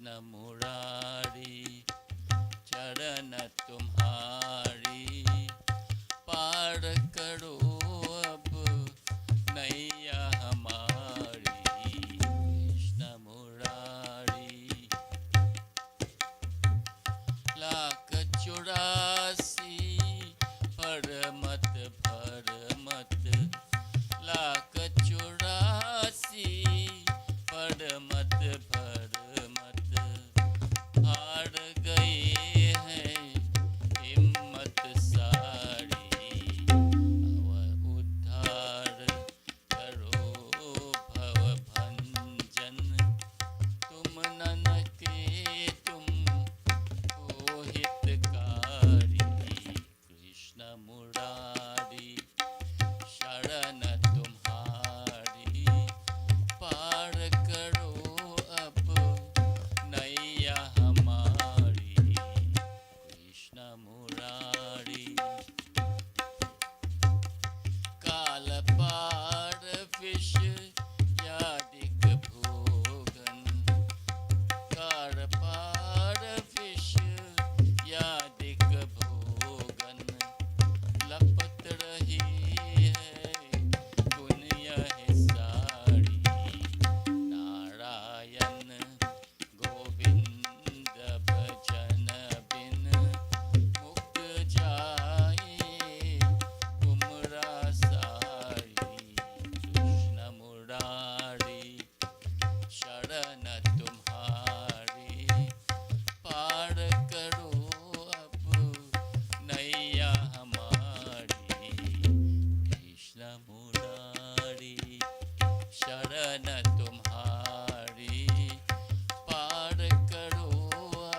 कृष्ण मुरारी चरण तुम्हारी पार करो अब नैया हमारी कृष्ण मुरारी लाख 84 पर मत भर मत लाख 84 पर मत भर मत हार गए हैं हिम्मत सारी अब उद्धार करो भव भंजन तुम नन के तुम हो हितकारी कृष्ण मुरारी शरण तुम्हारी पार करो अब नैया हमारी कृष्ण मुरारी काल पार विष यादिक भोगन कार पार विष यादिक भोगन लपत रही है दुनिया है सारी नारायण गोविंद भजन बिन मुक्त जाए उमरा सारी कृष्ण मुरारी शरण तुम्हारी पार करो अब नैया हमारी कृष्ण मुरारी शरण तुम्हारी पार करो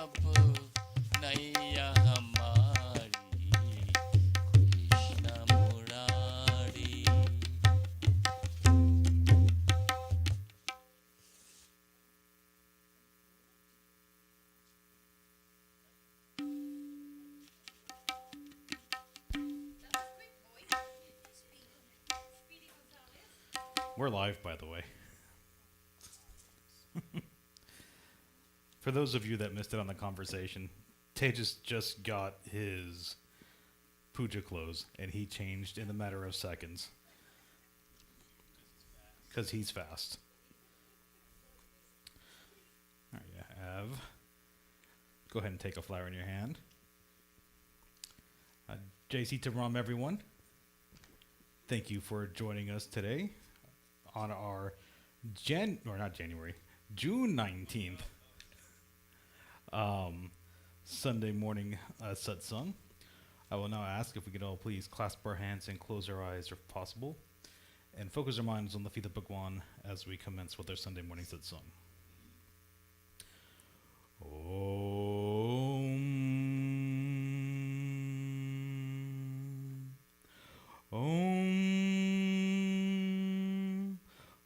अब नैया हमारी Krishna Murari We're live, by the way. For those of you that missed it on the conversation, Tejas just got his puja clothes, and he changed in a matter of seconds. Because he's fast. All right, you have. Go ahead and take a flower in your hand. Sita Ram, everyone. Thank you for joining us today on our June 19th Sunday morning satsang. I will now ask if we could all please clasp our hands and close our eyes if possible, and focus our minds on the feet of Bhagwan as we commence with our Sunday morning satsang. Om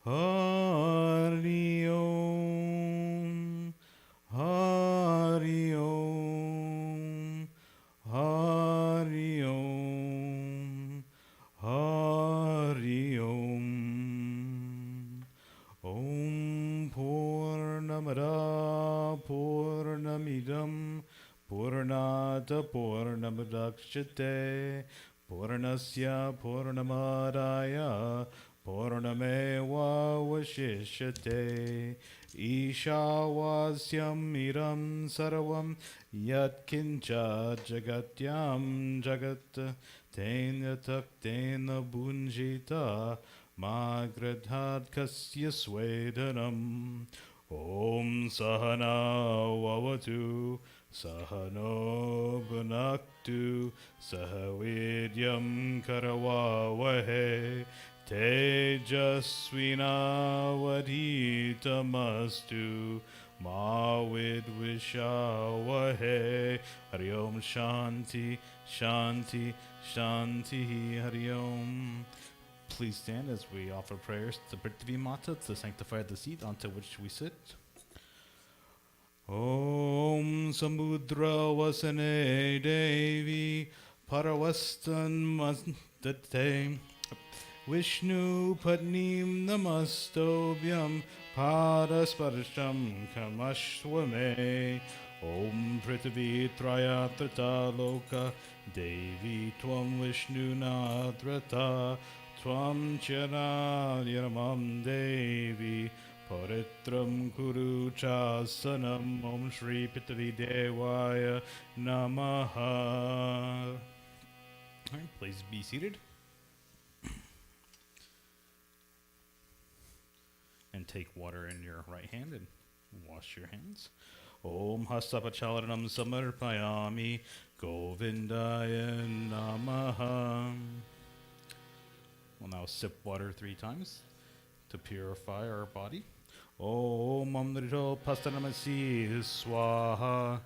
Hari Om Hari Om Hari Om Hari Om Om Purnamada Purnamidam Purnata Purnamadakshate Purnasya Purnamadaya Purnameva Vashishyate Ishavasyam Iram Sarvam Yat Kincha Jagatyam Jagat Tena Taktena Bunjita Magradhat Kasya Swedanam Om Sahana Vavatu Sahano Bhunaktu Sahavidyam Karavavahe Tejasvinavadhitamastu Ma Vidvishavahe Hari Om Shanti Shanti Shanti Hari Om. Please stand as we offer prayers to Prithvi Mata to sanctify the seat onto which we sit. Om Samudra Vasane Devi Paravastan Mastate Vishnu Padnim Namastobhyam Parasparsham kamashwame. Om Prithvi Trayatrata Loka Devi Tvam Vishnu Nadrata Tvam Charayaramam Devi Paritram Kuru Chasanam. Om Shri Prithvi Devaya Namaha. Alright, please be seated. And take water in your right hand and wash your hands. Om Hastapachalanam Samarpayami Govindaya Namaha. We'll now sip water 3 times to purify our body. Om Amrito Pastanamasi Swaha.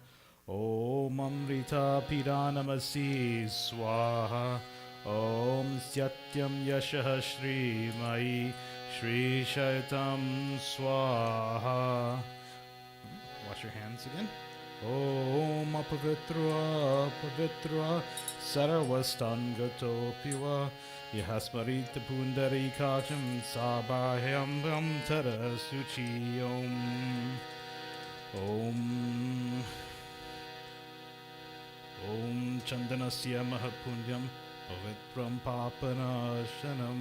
Om Amrita Pidanamasi Swaha. Om Satyam Yashaha Shri Mai Shri Shaitam Swaha. Wash your hands again. Om Apavitra Pavitra Sarvasthangato Piva Yahasmarita Pundari Kacham Sabahayam Vam Tara Suchi Om Om Chandanasya Mahapunyam Pavitram Papanashanam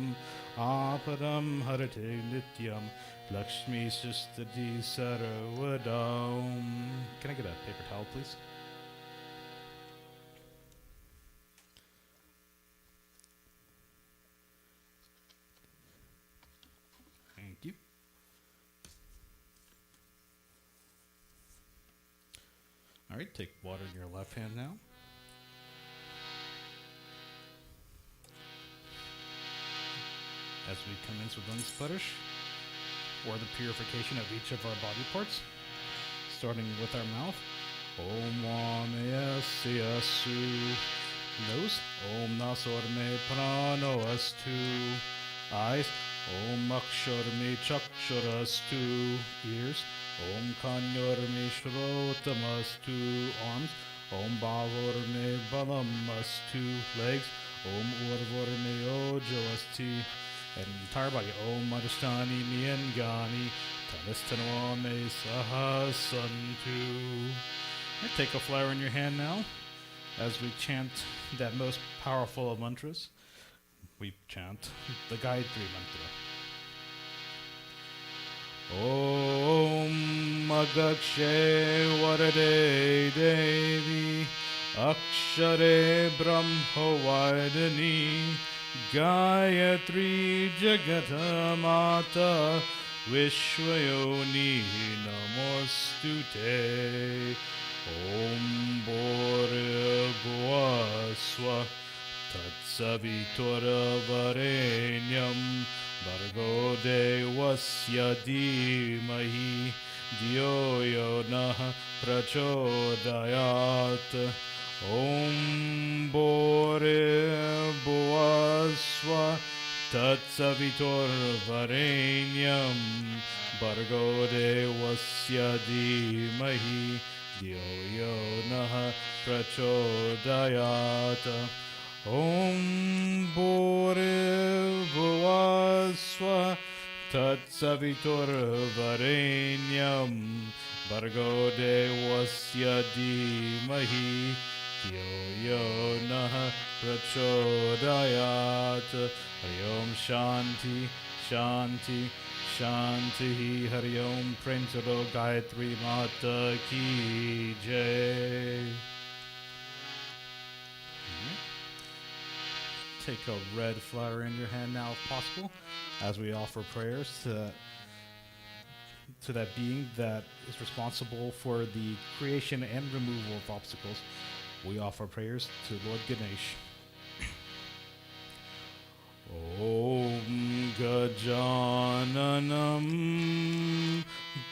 Aparam Harate Nityam Lakshmi Sistadi Saravadam. Can I get a paper towel, please? Thank you. All right, take water in your left hand now. As we commence with Unsplurish, or the purification of each of our body parts, starting with our mouth. Om Vamaya Su nose. Om Nasorme Prano Astu eyes. Om Akshorme Chaksharastu ears. Om Kanyorme Shrotamastu arms. Om Bavorme Balamastu legs. Om Urvorme Ojavasti and entire body. Om Madhusthani Niyangani Tanastanwame Sahasantu. Take a flower in your hand now as we chant that most powerful of mantras. We chant the Gayatri mantra. Om Agakshe Varade Devi Akshare Brahma Vaidani Gayatri Jagata Mata Vishwayoni Namostute. Om Bore Bhuaswa Tatsavitura Varenyam Bhargo Devasya Dhimahi Dhyo Yo Nah Prachodayat. Om Bore Bhuaswa Tatsavitur Varenyam Bhargo Devasya Dhimahi Dhyo Yo Nah Prachodayat. Om Bore Bhuaswa Tatsavitur Varenyam Bhargo Devasya Dhimahi Dhyo Yo Nah Prachodayat. Hari Om Shanti Shanti Shanti. Hari Om. Prem Saro Gayatri Mata Ki Jai. Take a red flower in your hand now if possible, as we offer prayers to that being that is responsible for the creation and removal of obstacles. We offer prayers to Lord Ganesh. Om Gajananam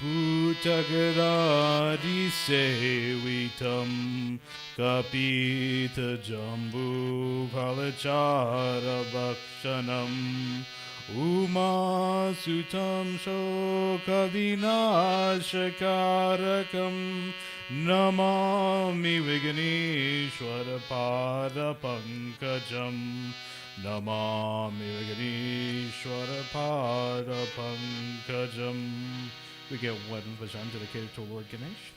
Bhutagadadi Sevitam Kapita Jambu Palachara Bhakshanam Uma Sutam Shoka Vinashakarakam Namami Viganeshwara Pada Pankajam Namami Viganeshwara Pada Pankajam. We get one vajan dedicated to Lord Ganesh.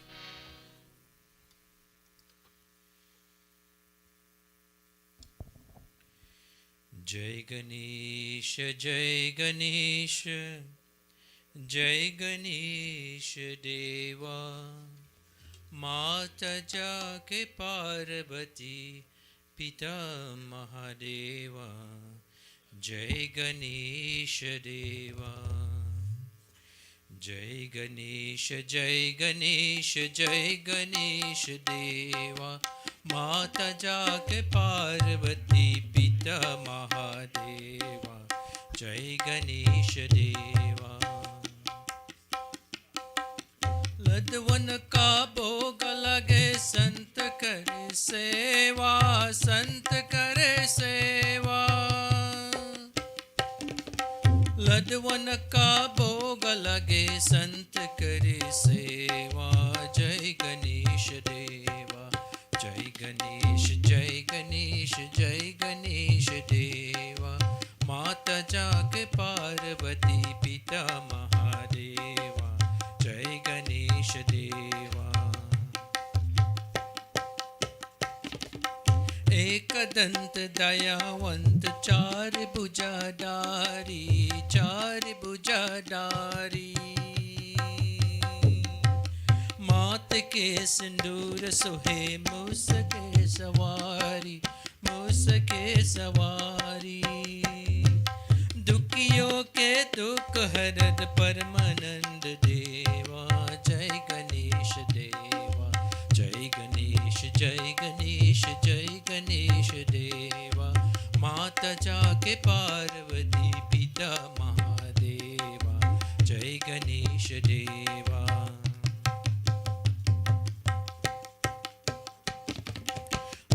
Jai Ganesha, Jai Ganesha, Jai Ganesha Deva, Mata Jake Parvati, Pita Mahadeva, Jai Ganesha Deva. Jai Ganesha, Jai Ganesha, Jai Ganesha Deva, Mata Jake Parvati, Pita Mahadeva, Jai Ganesha Deva. लदवन का भोग लगे संत करे सेवा, संत करे सेवा। लदवन का भोग लगे संत करे सेवा। जय गणेश देवा, जय गणेश, जय गणेश, जय गणेश देवा। माता जाग पार्वती, पिता महादेवा, जय गणेश देवा। एक दंत दयावंत, चार भुजाधारी, चार भुजाधारी। मात के सिंदूर सोहे, मूस के सवारी, मूस के सवारी। दुखियों के दुख हरद परमानंद देवा, जय गणेश देवा, जय गणेश, जय गणेश, जय गणेश देवा। माता जाके पार्वती, पिता महादेवा, जय गणेश देवा।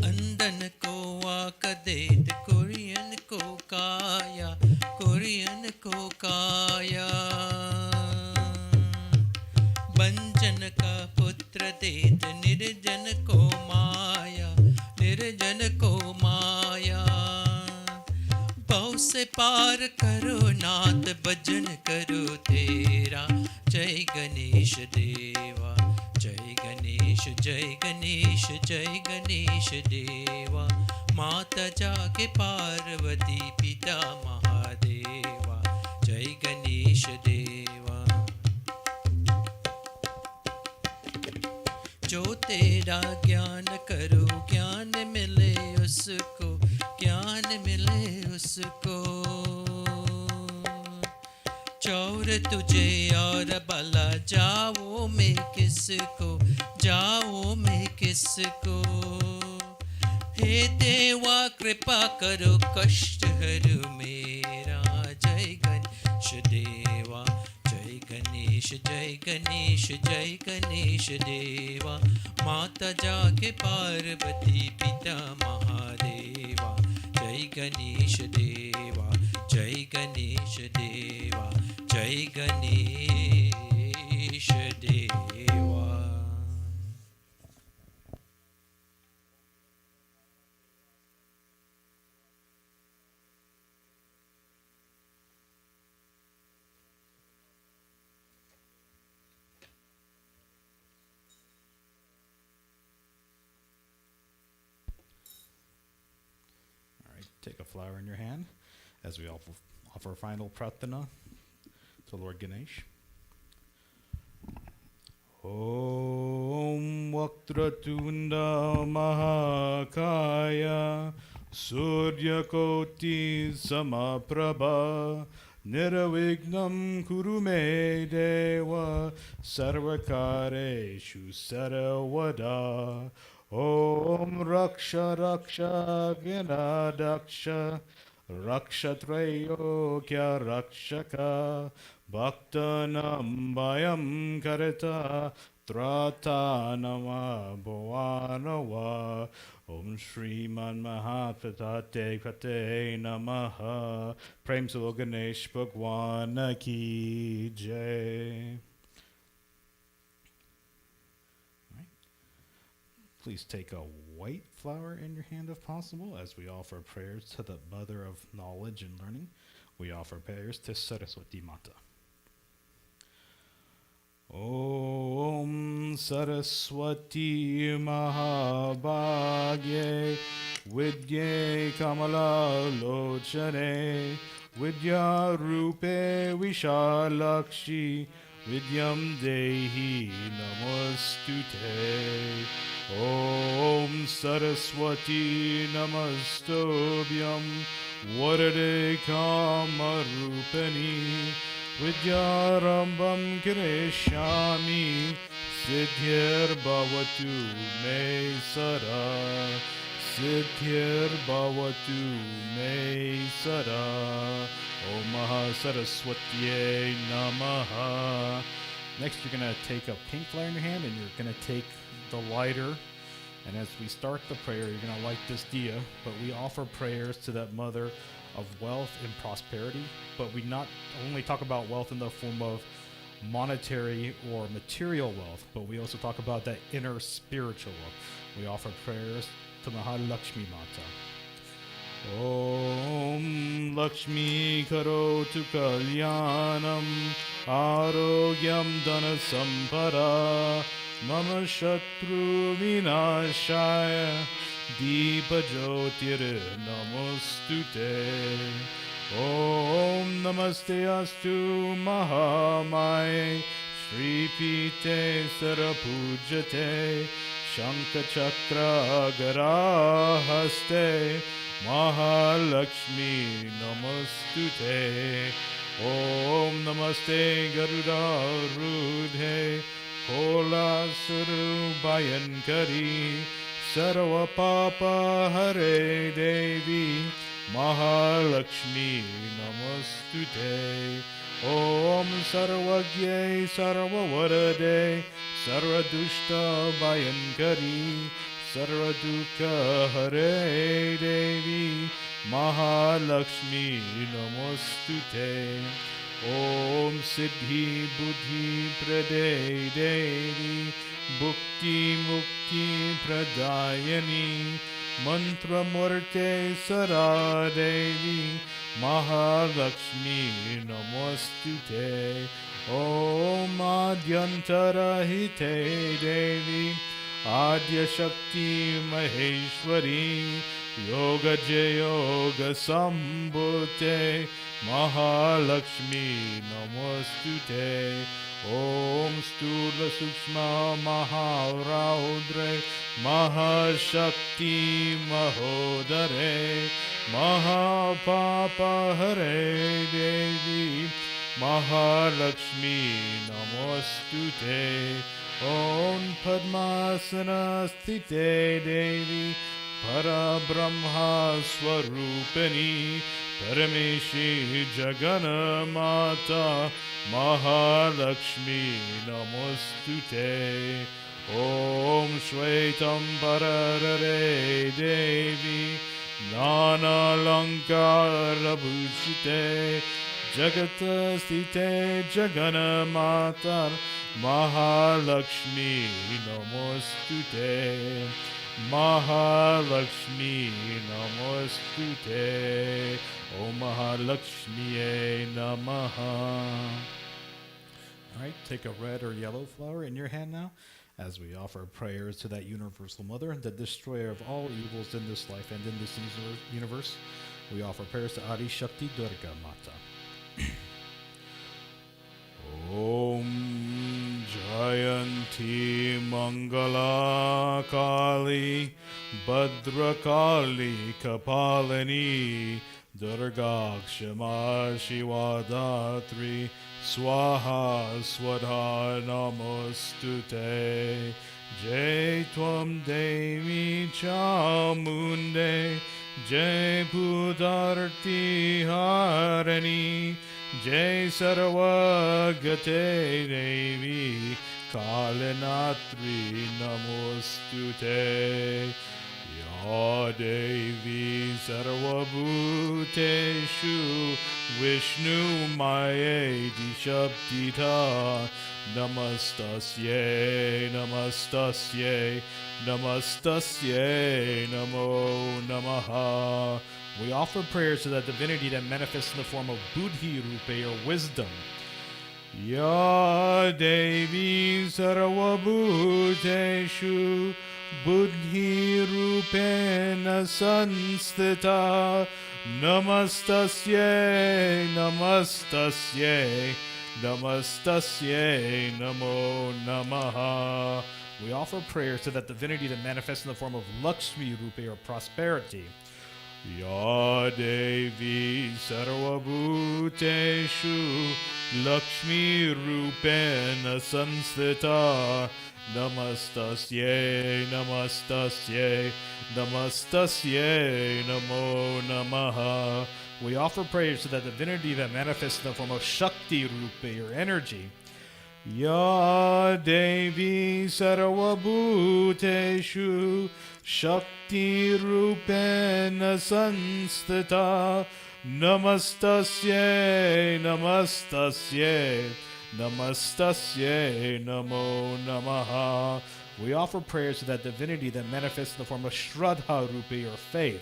अंधन को आँख देत, कुरियन को काया, कुरियन को काया। बंजन का पुत्र देत, निर्जन को माया, निर्जन को माया। भव से पार करो नाथ, भजन करो तेरा, जय गणेश देवा, जय गणेश, जय गणेश, जय गणेश देवा। माता जाके पार्वती, पिता महादेवा, जय गणेश देवा। जो तेरा ज्ञान करो, ज्ञान मिले उसको, ज्ञान मिले उसको। चौर तुझे और भला, जाओ में किसको, जाओ में किसको। हे देवा कृपा करो, कष्ट हरो मेरा, जय गणेश देवा, जय गणेश, जय गणेश, जय गणेश देवा। माता जाके पार्वती, पिता महादेवा, जय गणेश देवा, जय गणेश देवा, जय गणेश देवा। Take a flower in your hand as we offer final pratana to Lord Ganesh. Om Vakratunda Mahakaya Suryakoti Samaprabha Niravignam Kurume Deva Sarvakareshu Saravada Om Raksha Raksha Vinadaksha Rakshatrayo Kya Rakshaka Bhaktanam Bhayam Karita Tratanama Bhavanava Om Shriman Mahapatate Pate Namaha Prem to Lord Ganesh Bhagwan Ki Jai. Please take a white flower in your hand if possible as we offer prayers to the Mother of Knowledge and Learning. We offer prayers to Saraswati Mata. Om Saraswati Mahabhagye Vidye Kamala Lochane Vidya Rupe Vishalakshi Vidyam Dehi Namostute. Om Saraswati Namastobhyam Varade Kamarupani Vidyarambam Kireshami Siddhir Bhavatu Me Sara Siddhir Bhavatu Me Sara. Om Maha Saraswatiye Namaha. Next, you're going to take a pink flower in your hand and you're going to take the lighter. And as we start the prayer, you're going to light this diya. But we offer prayers to that mother of wealth and prosperity. But we not only talk about wealth in the form of monetary or material wealth, but we also talk about that inner spiritual wealth. We offer prayers to Mahalakshmi Mata. Om Lakshmi Karotu Kalyanam Arogyam Dana Sampada Mama Shatru Vinashaya Deepa Jyotir Namostute. Om Namaste Astu Mahamaya Shri Pite Sarapujate Shankha Chakra Garahaste Mahalakshmi Namostute. Om Namaste Garuda Rudhe Kola Suru Bayankari Sarva Papa Hare Devi Mahalakshmi Namostute. Om Sarvagye Sarvavarade Sarvadushta Bayankari Sarvadukha Hare Devi Mahalakshmi Namostute. Om Siddhi Buddhi Prade Devi Bhukti Mukti Pradayani Mantra Murte Sara Devi Mahalakshmi Namostute. Om Adyantara Hite Devi Adya Shakti Maheshwari Yoga Jayoga Sambhute Mahalakshmi Namostute. Om Stula Sukshma Maharaudre Mahashakti Mahodare Mahapapa Hare Devi Mahalakshmi Namostute. Om Padmasana Sthite Devi Parabrahma Swarupani Parameshi Jagana Mata Mahalakshmi Namostute. Om Shvetam Pararare Devi Nana Lankara Bhushite Jagata Sthite Jagana Mata Mahalakshmi Namostute. Mahalakshmi Namostute. Om Mahalakshmiye Namaha. All right, take a red or yellow flower in your hand now as we offer prayers to that universal mother, the destroyer of all evils in this life and in this universe. We offer prayers to Adi Shakti Durga Mata. Om Jayanti Mangala Kali Bhadrakali Kapalini Durga Kshama Shiva Datri Swaha Swadha Namostute. Jai Tvam Devi Chamunde Jai Pudarti Harani Jai Sarvagate Devi Kalanatri Namostute. Ya Devi Sarvabhuteshu Vishnu Mayedi Shabdita Namastasye Namastasye Namastasye Namo Namaha. We offer prayers to that divinity that manifests in the form of Buddhi Rupe or wisdom. Ya Devi Sarvabhuteshu Buddhi Rupena Sanstita Namastasye Namastasye Namastasye Namo Namaha. We offer prayers to that divinity that manifests in the form of Lakshmi Rupe or prosperity. Ya Devi Sarvabhuteshu Lakshmi Rupena Sanstita Namastasye Namastasye Namastasye Namo Namaha. We offer prayers to that divinity that manifests in the form of Shakti Rupe or energy. Ya Devi Sarvabhuteshu Shakti Rupena Sanstita Namastasye Namastasye Namastasye Namo Namaha. We offer prayers to that divinity that manifests in the form of Shraddha Rupi or faith.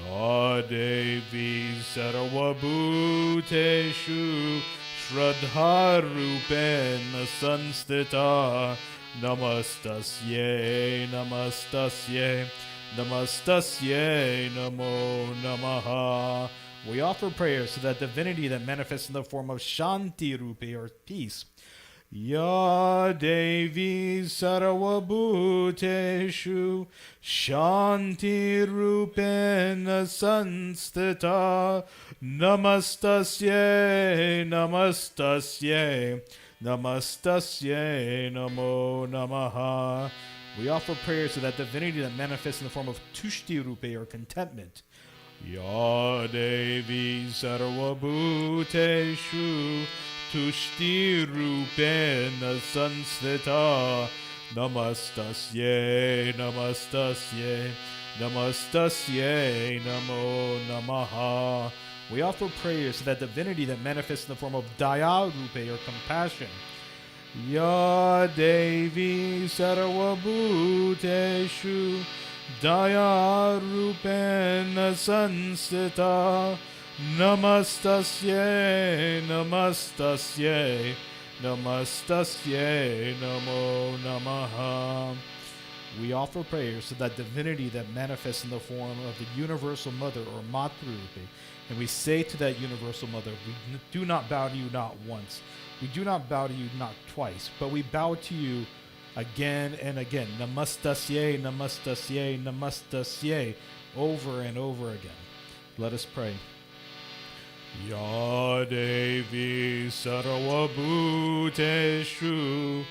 Ya Devi Sarvabhuteshu Shraddha Rupena Sanstita Namastasye Namastasye Namastasye Namo Namaha. We offer prayers to that divinity that manifests in the form of Shanti Rupi or peace. Ya Devi Sarvabhuteshu Shanti Rupena Sanstita Namastasye Namastasye Namastasye Namo Namaha. We offer prayers to that divinity that manifests in the form of Tushti Rupe or contentment. Ya Devi Sarvabhuteshu Tushti Rupena Sanstita Namastasye Namastasye Namastasye Namo Namaha. We offer prayers to that divinity that manifests in the form of Daya Rupe or compassion. Ya Devi Sarvabhuteshu Daya Rupena Sanstita Namastasye Namastasye Namastasye Namo Namaha. We offer prayers to that divinity that manifests in the form of the Universal Mother or Matrupi. And we say to that Universal Mother, we do not bow to you not once. We do not bow to you not twice, but we bow to you again and again. Namastasye, Namastasye, Namastasye, over and over again. Let us pray. Ya Devi Sarvabhuteshu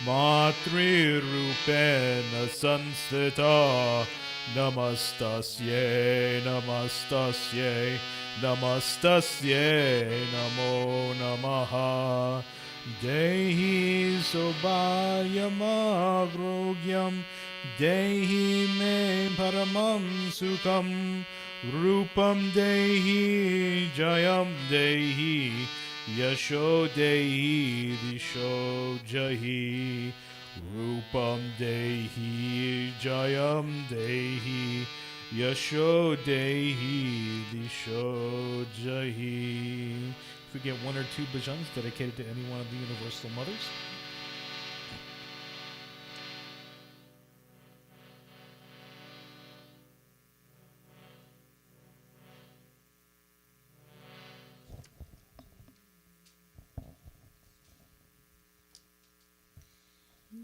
Matri Rupena Sanstita Namastasye Namastasye Namastasye Namo Namaha. Dehi Sobayamagrogyam Dehi Me Paramam Sukham Rupam Dehi Jayam Dehi Yasho Dehi Disho Jahi. Rupam Dehi Jayam Dehi Yasho Dehi Disho Jahi. If we get one or two bhajans dedicated to any one of the Universal Mothers.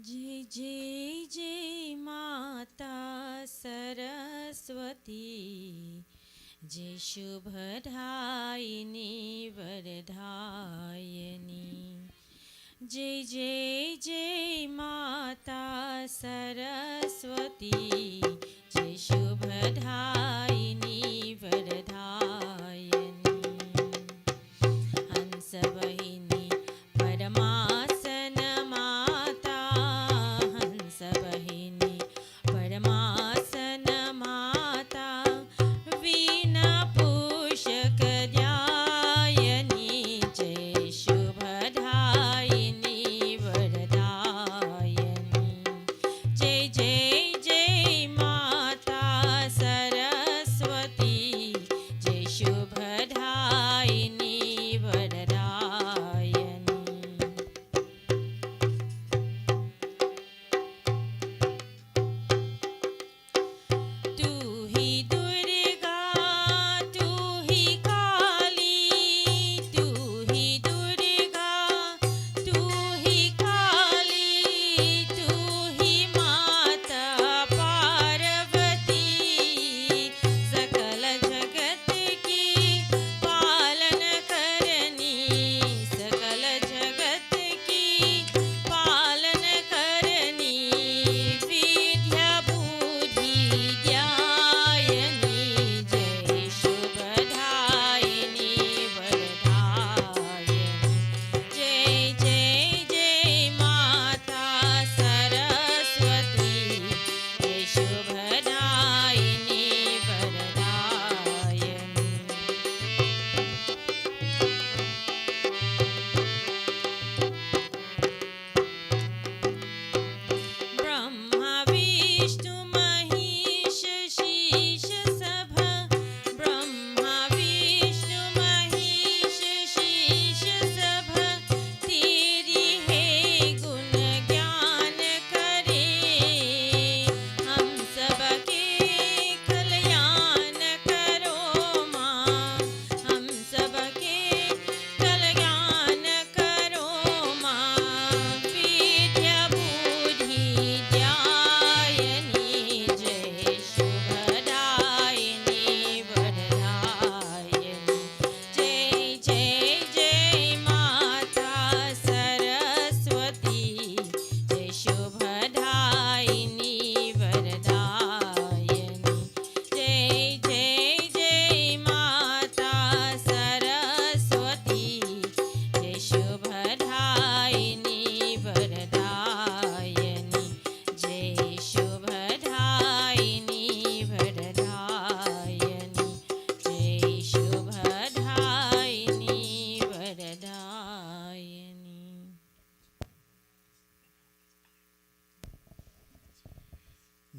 जय जय जय माता सरस्वती जय शुभदायिनी वरदायिनी जय जय जय माता सरस्वती जय शुभदायिनी वरदायिनी हंस वाहिनी परमासन माता हंस वाहिनी परमासन माता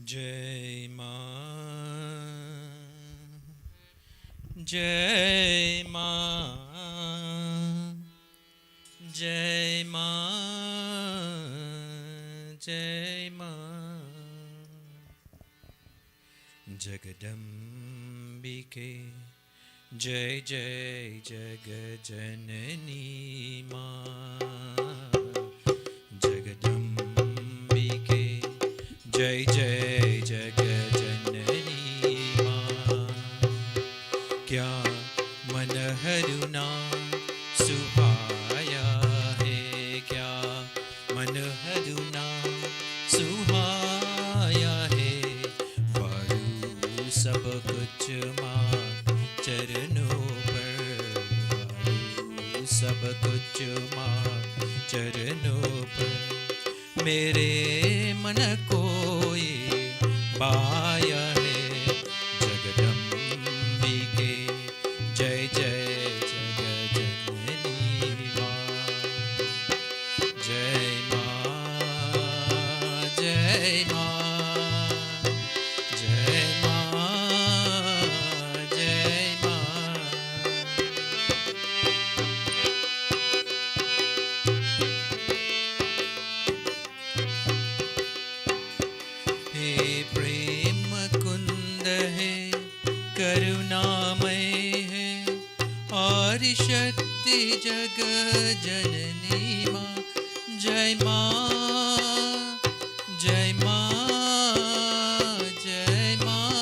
जय माँ, जय माँ, जय माँ, जय माँ। जगदम्बिके जय जय जगजननी माँ। जगदम्बिके जय जय जगजननी माँ। क्या मन हरुना सुहाया है, क्या मन हरुना सुहाया है। वारु सब कुछ माँ चरणों पर, वारु सब कुछ माँ चरणों पर। मेरे मन को ये पाया है। जगदम्बिके जय जय जगजननी माँ। जय माँ, जय माँ, जय माँ, जय माँ। हे प्रेम कुंद है, करुणामय है, और शक्ति जग जननी माँ। जय माँ, जय माँ, जय माँ।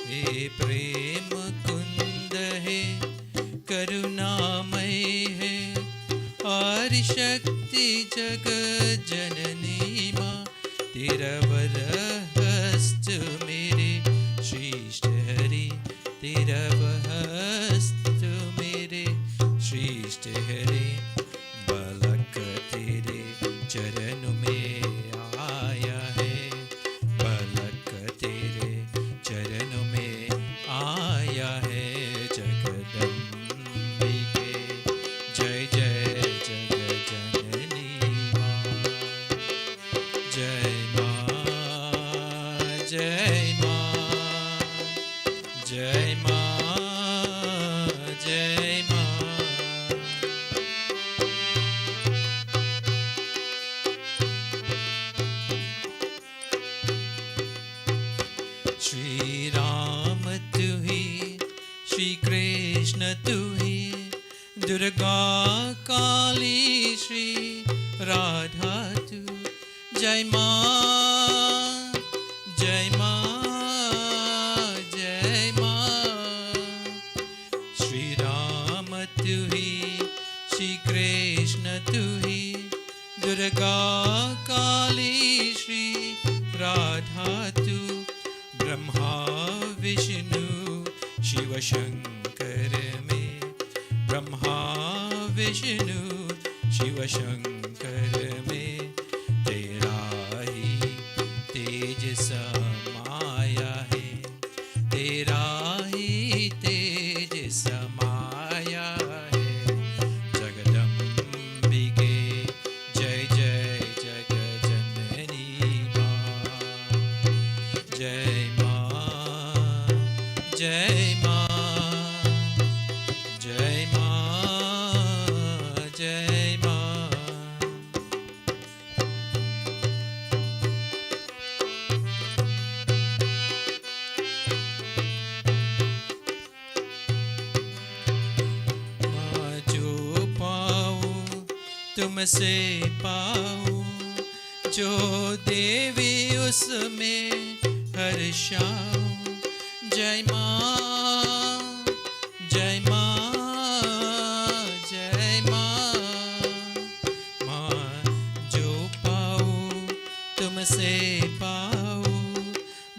हे प्रेम कुंद है, करुणामय है, और शक्ति जग जननी माँ। तेरा वरहस्त मेरे श्रेष्ठ हरि, तेरा वरहस्त मेरे श्रेष्ठ हरि। बालक तेरे चरण में आया है, बालक तेरे चरण में आया है। जगदम्बिके जय जय जगजननी माँ। जय माँ, जय माँ, जय माँ, जय माँ। श्री राम तू ही, श्री कृष्ण तू ही, दुर्गा काली श्री राधा तू। जय माँ, जय माँ, जय माँ। श्री राम तू ही, श्री कृष्ण तू ही, दुर्गा काली श्री राधा तू। ब्रह्मा विष्णु शिव शंकर में, ब्रह्मा विष्णु शिव शंकर में। तेरा ही तेज समाया है, तेरा ही तेज समाया है। जगदम्बिके जय जय जगजननी माँ। जय माँ, जय माँ, जय माँ, जय माँ। माँ जो पाऊँ तुमसे पाऊँ, जो देवी उसमें हर्षाऊँ। जय माँ, जय माँ, जय माँ। माँ जो पाऊँ तुमसे पाऊँ,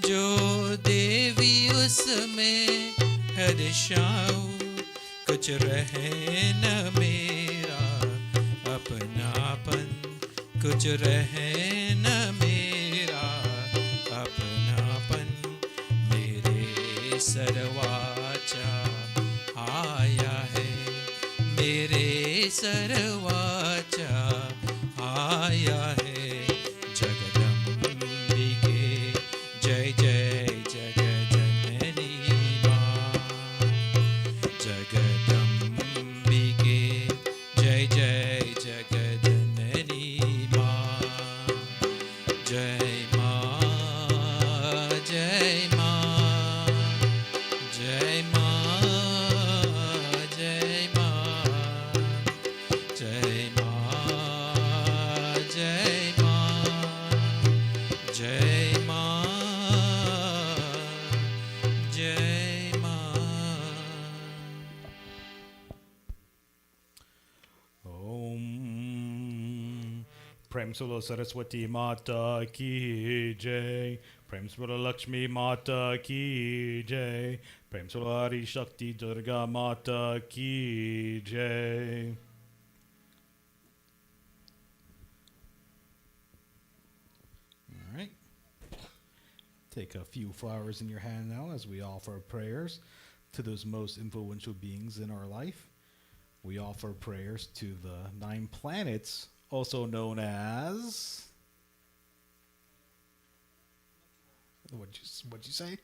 जो देवी उसमें हर्षाऊँ। कुछ रहे न मेरा अपनापन, कुछ रहे न मेरा अपनापन। मेरे सर्वाचा आया है, मेरे सर्वाचा आया है। जगदम्बिके Prem Solo Saraswati Mata Ki Jai. Prem Solo Lakshmi Mata Ki Jai. Prem Solo Hari Shakti Durga Mata Ki Jai. All right. Take a few flowers in your hand now as we offer prayers to those most influential beings in our life. We offer prayers to the 9 planets, also known as... What'd you say?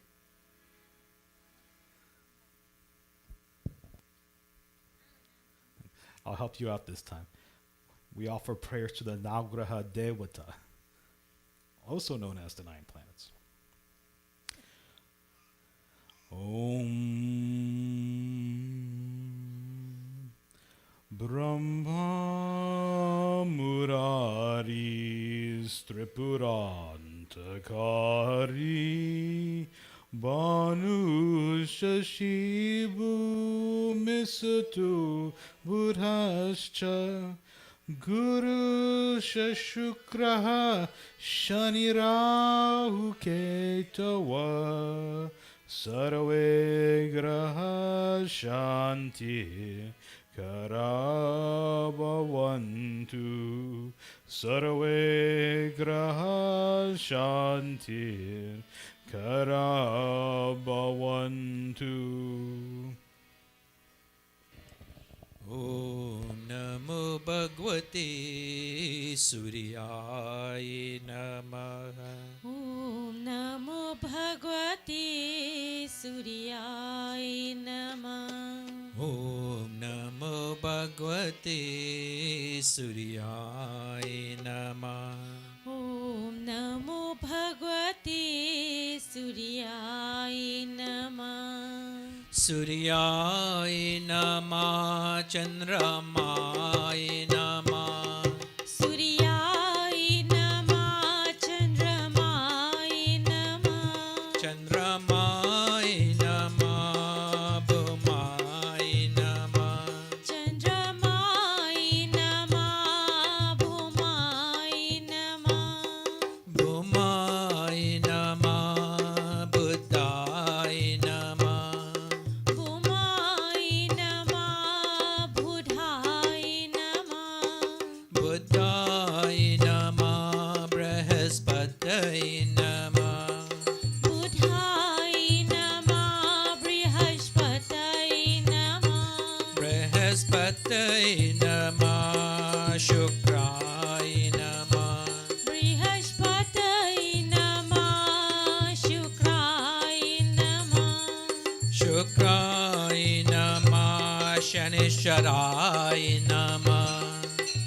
I'll help you out this time. We offer prayers to the Navgraha Devata, also known as the 9 planets. Om Brahma Murari Tripurantakari Banu Shashibu Misatu Buddhascha Guru Shashukraha Shanirahu Ketava Sarve Graha Shanti Karabhavantu Sarve Graha Shanti Karabhavantu. Om Namo Bhagavate Suryaya Namaha. Om Namo Bhagavate Suryaya Namah. Om Namo Bhagavate Suryaya Namaha. Om Namo Bhagavate Suryaya Namah. Suryaya Namah Chandramaya Namah. Suryaya Namah Chandramaya Namah. Chandramaya Namah Bhumaya Namah. Chandramaya Namah Bhumaya Namah. Bhumaya Namah Buddhaya Namah. Bhumaya Namah Buddhaya Namah. Buddhaya Namah Brihaspataya Namah. Buddhaya Namah Brihaspataya Namah. Brihaspataya Namah Shukraya Namah. Brihaspataya Namah Shukraya Namah. Shukraya Namah Shanisharaya Namah.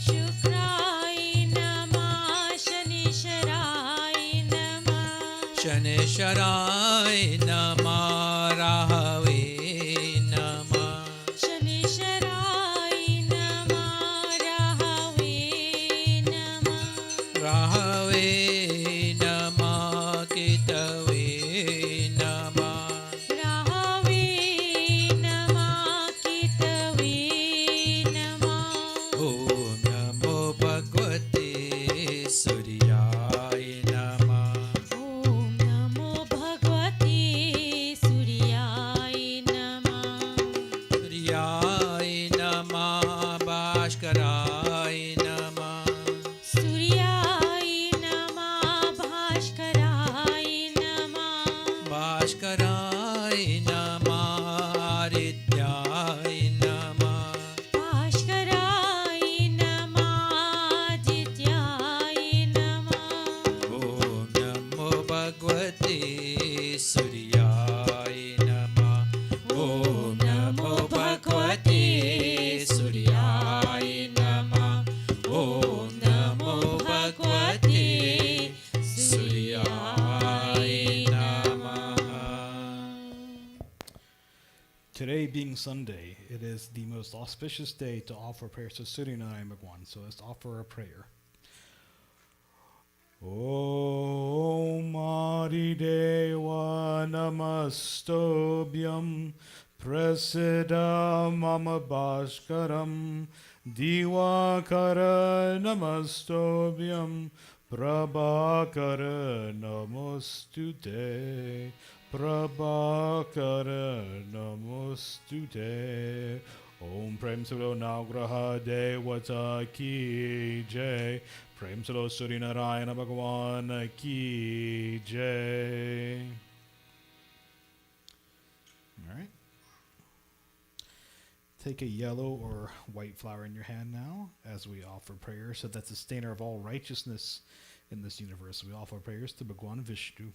Shukraya Namah Shanisharaya Namah. Shanisharaya Namah Rahave Namah. Shanisharaya Namah Rahave Namah. Rahave Namah Kitave Namah. Rahave Namah Kitave Namah. Om Namo Bhagavate Suryaya Namah. Om Namo Bhagavate Suryaya Namah. Suryaya Namah Bhaskaraaya Namah. Suryaya Namah Bhaskaraaya Namah. Bhaskaraaya Namah Arityaya Namah. Bhaskaraaya Namah Dityaya Namah. Om Namo Bhagavate Suryaya Namah. Om Namo Bhagavate Suryaya Namah. Om Namo Bhagavate Suryaya Namah. Today being Sunday, it is the most auspicious day to offer prayers to Surya Narayan Bhagwan. So let's offer a prayer. Om Adideva Namastobhyam Prasidam Mama Bhaskaram Diwakara Namastobhyam Prabhakara Namostute Prabhakara Namostute Om Prem Salo Nagraha Devata Ki Jai Prem Salo Suri Narayana Bhagavan Ki Jai. All right. Take a yellow or white flower in your hand now as we offer prayers to the sustainer of all righteousness in this universe. We offer prayers to Bhagwan Vishnu.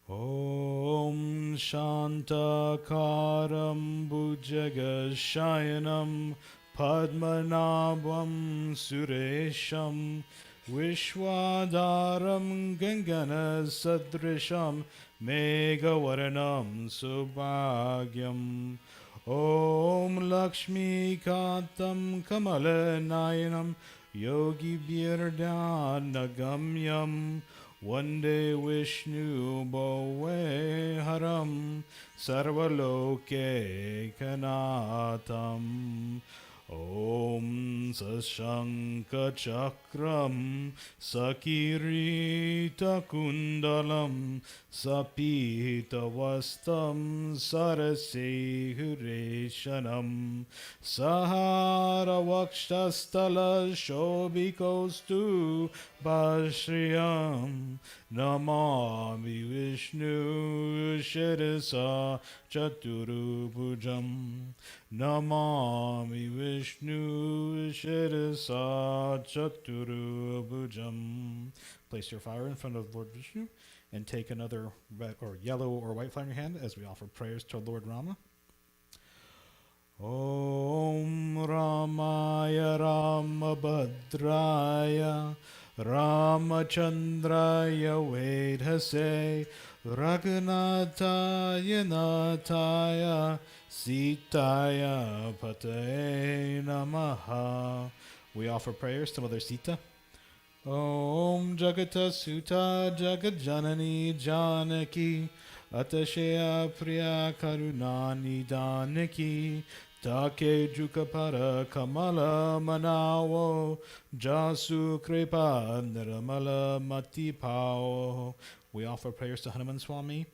Om Shantakaram Bhujagashayanam Padmanabham Suresham Vishwadaram Gangana Sadrisham Megavaranam Subhagyam Om Lakshmi Katam Kamalanayanam Yogi Nagamyam Vande Vishnu Bhave Haram Sarvaloke Kanatam Om Sashanka Chakram Sakirita Kundalam Sapita Vastam Sarase Hureshanam Sahara Vakshastala Shobikostu Bashriyam Namami Vishnu Shirasa Chaturubhujam Namami Vishnu Shirasa Chaturubhujam. Place your flower in front of Lord Vishnu and take another red or yellow or white flower in your hand as we offer prayers to Lord Rama. Om Ramaya Ramabhadraya Ramachandraya Vedhase Raghunathaya Nathaya Sitaya Pate Namaha. We offer prayers to Mother Sita. Om Jagata Suta Jagatjanani Janaki Atashaya Priya Karunani Danaki Take Jukapara Kamala Manawo Jasu Kripa Niramala Mati Pao. We offer prayers to Hanuman Swami.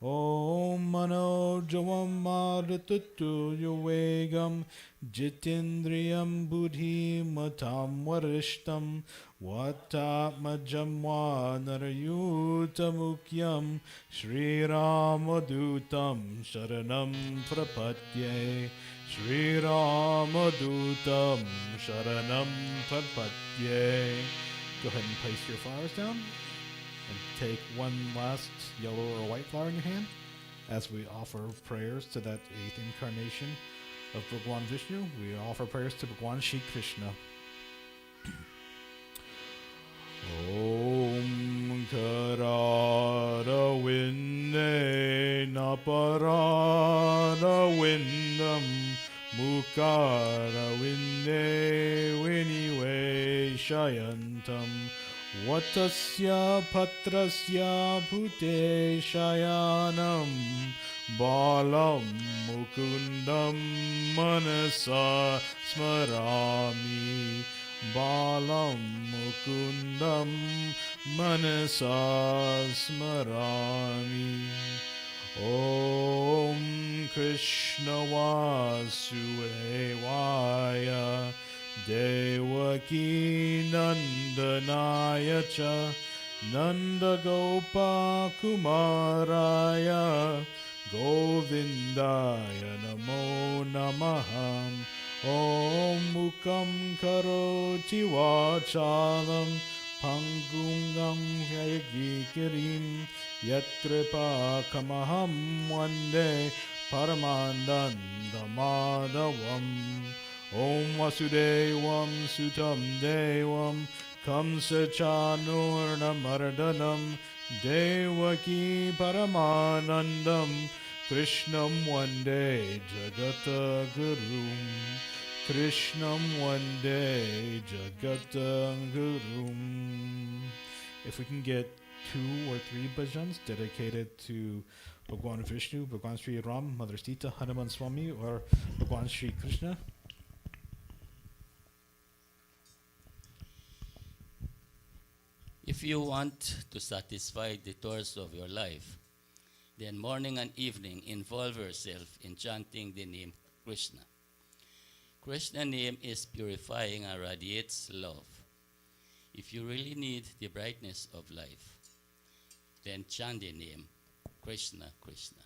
Om Mano Javam Maratutu Yuvegam Jitindriyam Buddhi Matam Varishtam Vatatmajamva Narayuta Mukyam Shri Ramadutam Sharanam Prapatye Shri Ramadutam Sharanam Prapatye. Go ahead and place your flowers down and take one last yellow or white flower in your hand as we offer prayers to that 8th incarnation of Bhagwan Vishnu. We offer prayers to Bhagwan Shri Krishna. Om Karada Vinde Naparada Vindam Mukara Vinde Vinive Shayantam Vatasya Patrasya Bhute Shayanam Balam Mukundam Manasa Smarami Balam Mukundam Manasa Smarami. Om Krishna Vasudevaya Devaki Nandanaya Cha Nanda Gopa Kumaraya Govindaya Namo Namaham. Om Mukam Karoti Vachalam Pangungam Hyagikarim Yatkripa Kamaham Vande Paramananda Madhavam. Om Vasudevam Sutam Devam Kamsa Chanurna Mardanam Devaki Paramanandam Krishnam Vande Jagata Gurum. Krishnam Vande Jagata Gurum. If we can get 2 or 3 bhajans dedicated to Bhagwan Vishnu, Bhagwan Sri Ram, Mother Sita, Hanuman Swami, or Bhagwan Sri Krishna? If you want to satisfy the thirst of your life, then morning and evening involve yourself in chanting the name Krishna. Krishna name is purifying and radiates love. If you really need the brightness of life, then chant the name Krishna, Krishna.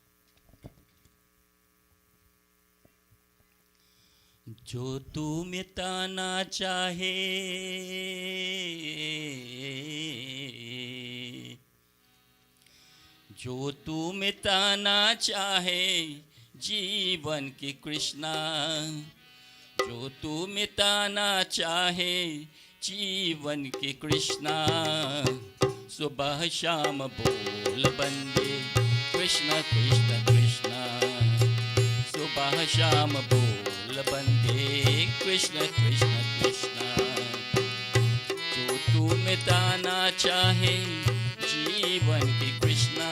जो तू मिटाना चाहे जो तू मिटाना चाहे जीवन की कृष्णा जो तू मिटाना चाहे जीवन की कृष्णा सुबह शाम बोल बंदे कृष्णा कृष्णा कृष्णा सुबह शाम बोल बंदे कृष्णा कृष्णा कृष्णा जो तू मिटाना चाहे जीवन की कृष्णा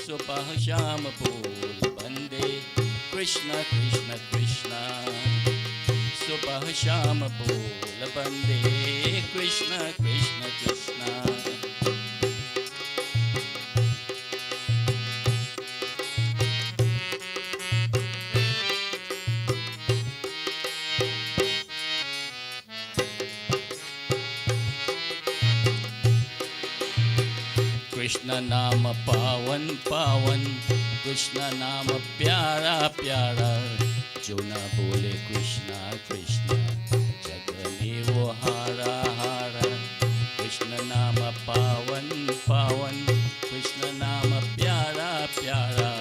सुबह शाम बोल बंदे कृष्णा कृष्णा कृष्णा सुबह शाम बोल बंदे कृष्णा कृष्णा कृष्णा कृष्ण नाम पावन पावन कृष्ण नाम प्यारा प्यारा जो न बोले कृष्णा कृष्णा जग में वो हारा हारा कृष्ण नाम पावन पावन कृष्ण नाम प्यारा प्यारा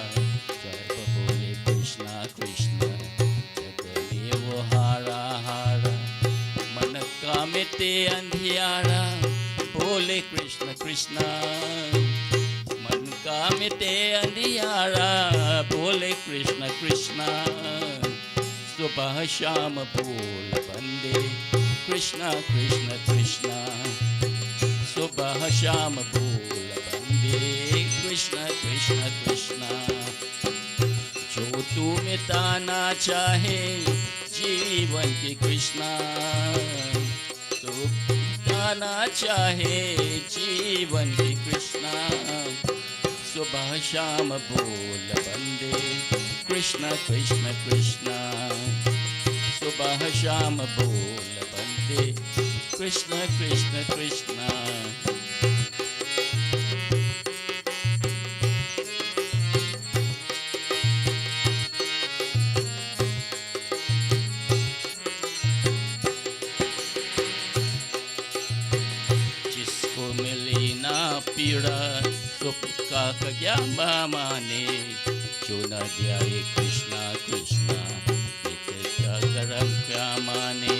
जब बोले कृष्णा कृष्णा जग में वो हारा हारा मन का मिटे अंधियारा बोले कृष्ण कृष्णा मन का मिटे अंधियारा बोले कृष्ण कृष्णा सुबह शाम बोल बंदे कृष्णा कृष्ण कृष्णा सुबह शाम बोल बंदे कृष्ण कृष्ण कृष्णा जो तू मिटाना चाहे जीवन की कृष्णा तो मिटाना चाहे जीवन की कृष्णा सुबह शाम बोल बंदे कृष्ण कृष्ण कृष्ण सुबह शाम बोल बंदे कृष्ण कृष्ण कृष्ण जिसको मिली ना पीड़ा सुख का क्या माने जो न ध्याये कृष्णा कृष्णा नित्य का कर्म क्या माने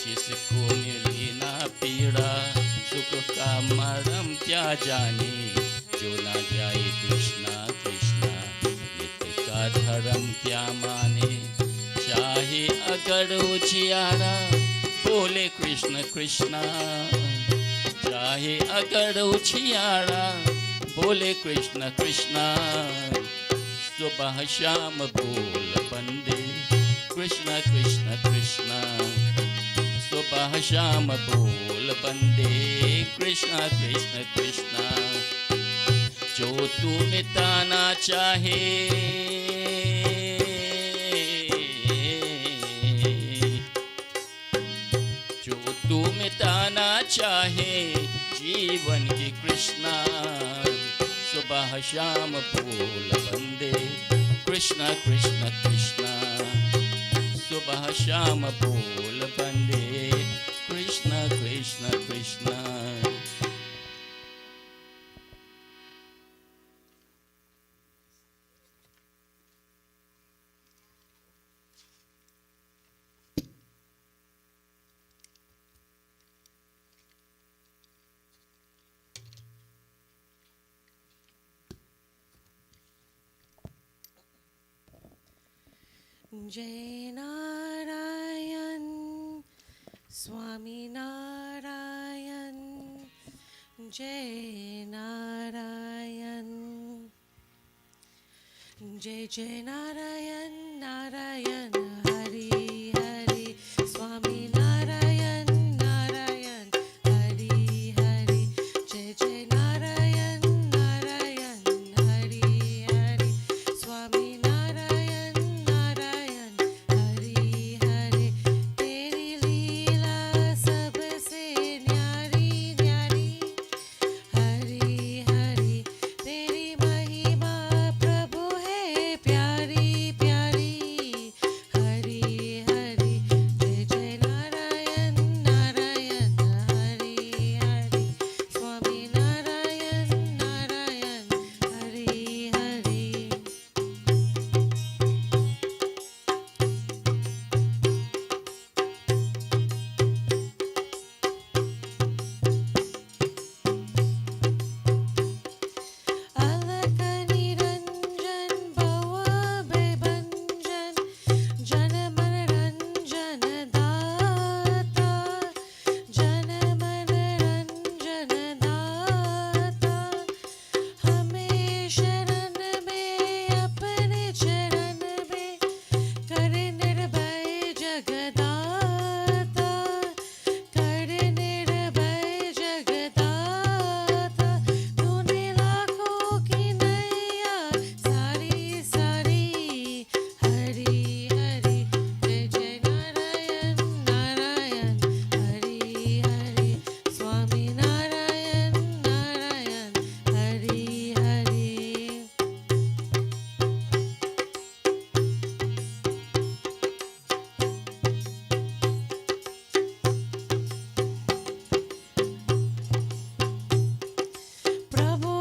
जिसको मिली ना पीड़ा सुख का मरम क्या जाने जो न ध्याये कृष्णा कृष्णा नित्य का धर्म क्या माने चाहे अगर उजियारा बोले कृष्ण कृष्णा चाहे अगर उछियारा बोले कृष्ण कृष्णा सुबह शाम बोल बंदे कृष्ण कृष्ण कृष्णा सुबह शाम बोल बंदे कृष्ण कृष्ण कृष्णा जो तू मिटाना चाहे जो तू मिटाना चाहे जीवन की कृष्णा सुबह शाम बोल बंदे कृष्णा कृष्ण कृष्णा सुबह शाम बोल बंदे कृष्णा कृष्ण कृष्णा जय नारायण स्वामी नारायण जय नारायण जय जय नारायण नारायण हरि हरि स्वामी नारायण नारायण हरि हरि जय जय नारायण नारायण हरि हरि स्वामी नारायण नारायण हरि हरि तेरी लीला सबसे न्यारी न्यारी हरि हरि तेरी महिमा प्रभु है प्यारी प्यारी हरि हरि जय जय नारायण नारायण हरि हरि स्वामी नारायण नारायण हरि हरि अलक निरंजन भव भंजन जन मन रंजन दाता जन मन रंजन दाता हमें शरण में अपने चरण में कर निर्भय जगदाता कर निर्भय जगदाता तूने लाखों की नैया सारी सारी हरि हरि जय जय नारायण नारायण हरि हरि स्वामी नारायण नारायण हरि हरि प्रभु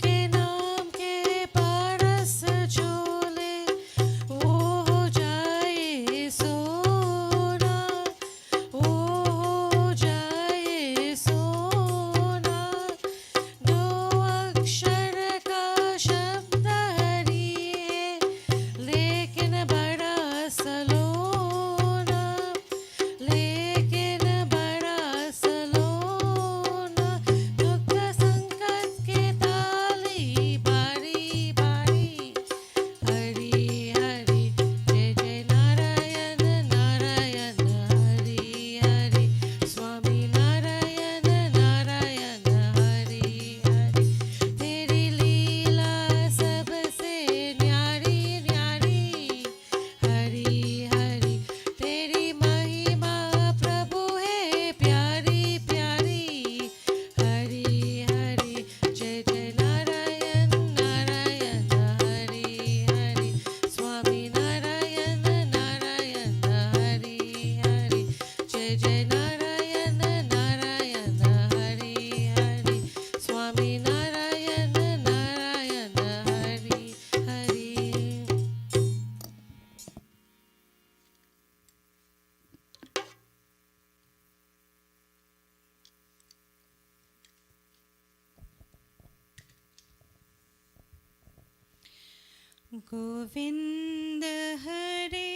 के नाम के पारस झोले वो हो जाए सोना वो हो जाए सोना दो अक्षर का शब्द हरि है लेकिन बड़ा सलोना लेकिन बड़ा सलोना दुख संकट के ताली बारी बारी हरि हरि जय जय नारायण नारायण हरि हरि स्वामी नारायण नारायण हरि हरि तेरी लीला सबसे न्यारी न्यारी हरि हरि तेरी महिमा प्रभु है प्यारी प्यारी हरि हरि जय जय नारायण नारायण हरि हरि स्वामी नारायण नारायण हरि हरि जय जय नारायण नारायण हरि हरि स्वामी नारायण नारायण हरि हरि गोविंद हरे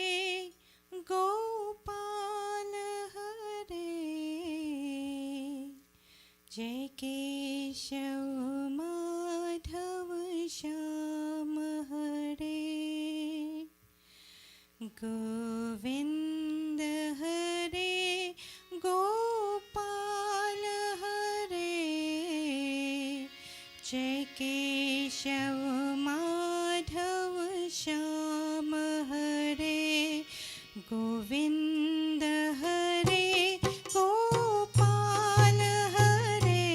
गोपाल हरे जय केशव माधव श्याम हरे गोविंद हरे गोपाल हरे जय केशव माधव श्याम हरे गोविंद हरे गोपाल हरे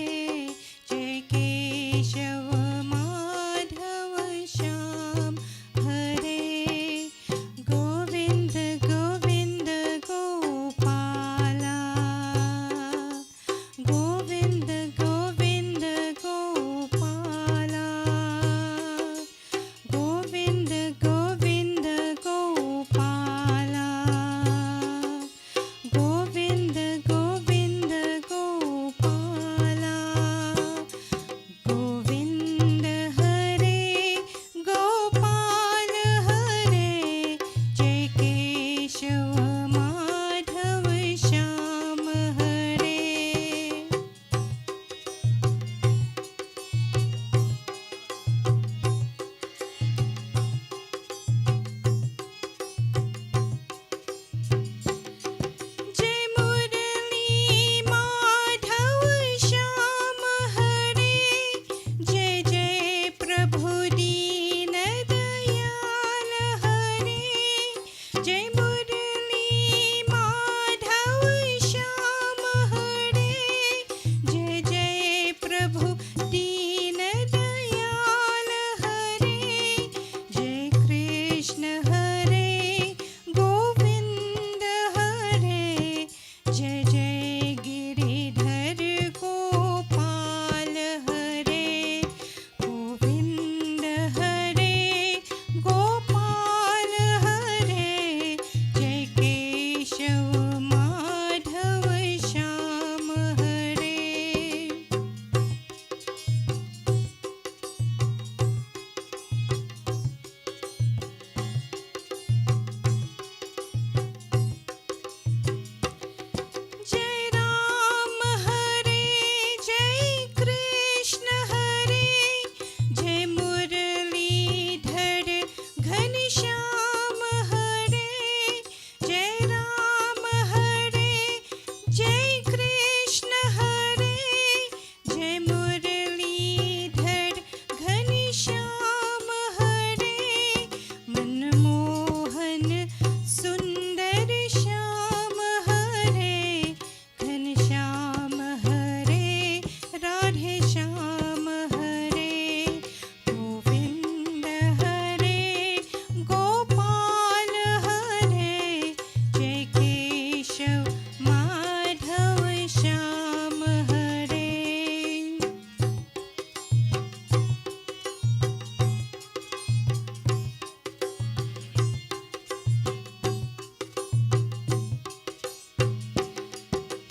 जय केशव माधव श्याम हरे गोविंद गोविंद गोपाला गोविंद गोविंद गोपाला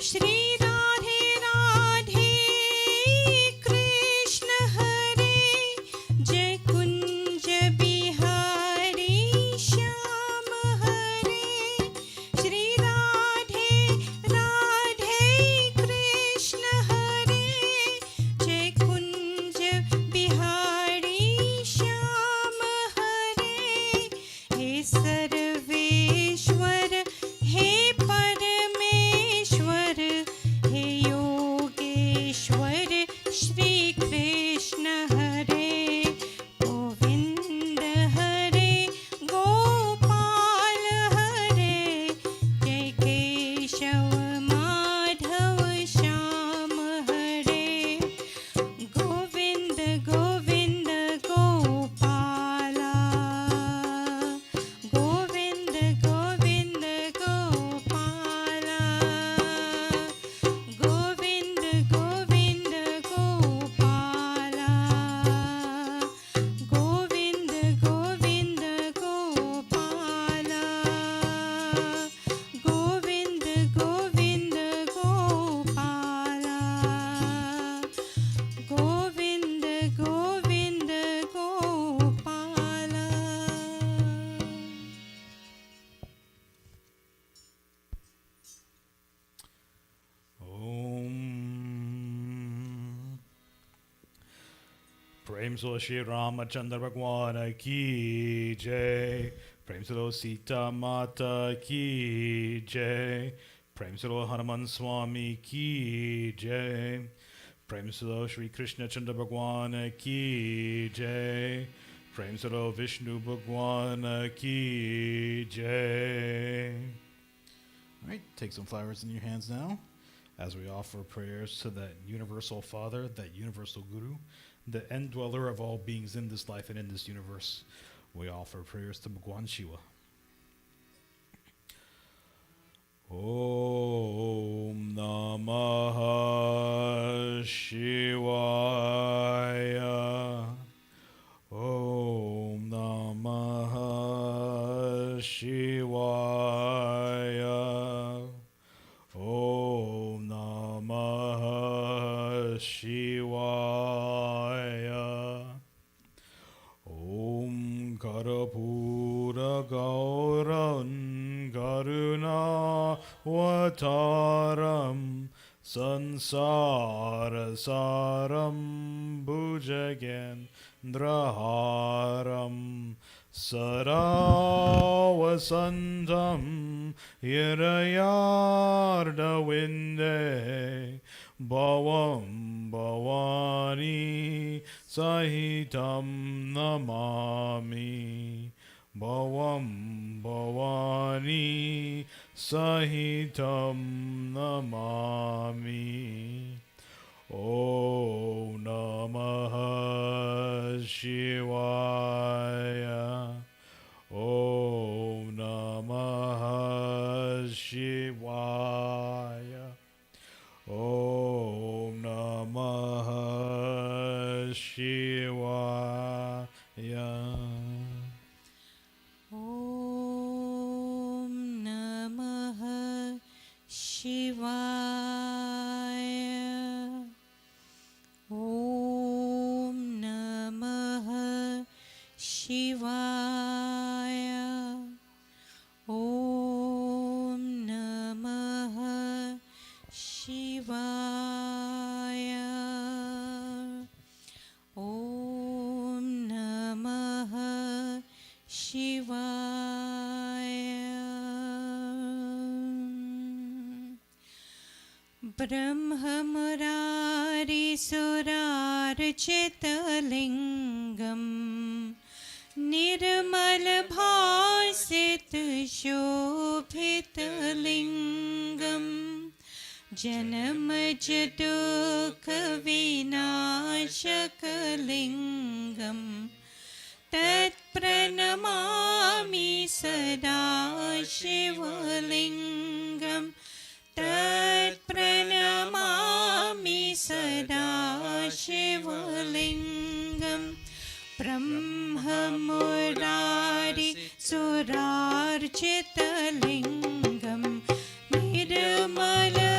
श्री राधे राधे कृष्ण हरे जय कुंज बिहारी श्याम हरे श्री राधे राधे कृष्ण हरे जय कुंज बिहारी श्याम हरे हे सर्वेश्वर हे परमेश्वर हे योगेश्वर श्री कृष्ण हरे गोविंद हरे गोपाल हरे जय केशव माधव श्याम हरे Govind Govind Gopala Govind Govind Gopala Govind Govind Gopala Govind Govind Gopala Govind Govind Gopala Govind Govind Gopala Om. Prem Solo Shri Ramachandra Bhagwan ki jai. Prem Solo Sita Mata ki jai. Prem Solo Hanuman Swami ki jai. Prem Solo Shri Krishna Chandra Bhagwan ki jai. Prem Solo Vishnu Bhagwan ki jai. All right, take some flowers in your hands now as we offer prayers to that universal Father, that universal Guru, the indweller of all beings in this life and in this universe. We offer prayers to Bhagwan Shiva. Om Namah Shivaya. Om Namah Shivaya. Om Namah Shivaya. Om Karapura Gauran Garuna Vataram Sansara Saram Bhujagendraharam Saravasantam Hirayardavinde Bhavam Bhavani Sahitam Namami Bhavam Bhavani Sahitam Namami. Om Namah Shivaya. Om Namah Shivaya. Om Namah Shivaya. Om Namah Shivaya. Om Namah Shivaya. Om Namah Shivaya. Om Namah Shivaya. Brahma Murari Surarchitalingam Nirmal Bhasit Shobhitalingam Janam Jadukha Vinashakalingam Tat Pranamami Sada Shivalingam Tat Pranamami Sada Shivalingam Brahma Murari Surarchitalingam Nirmala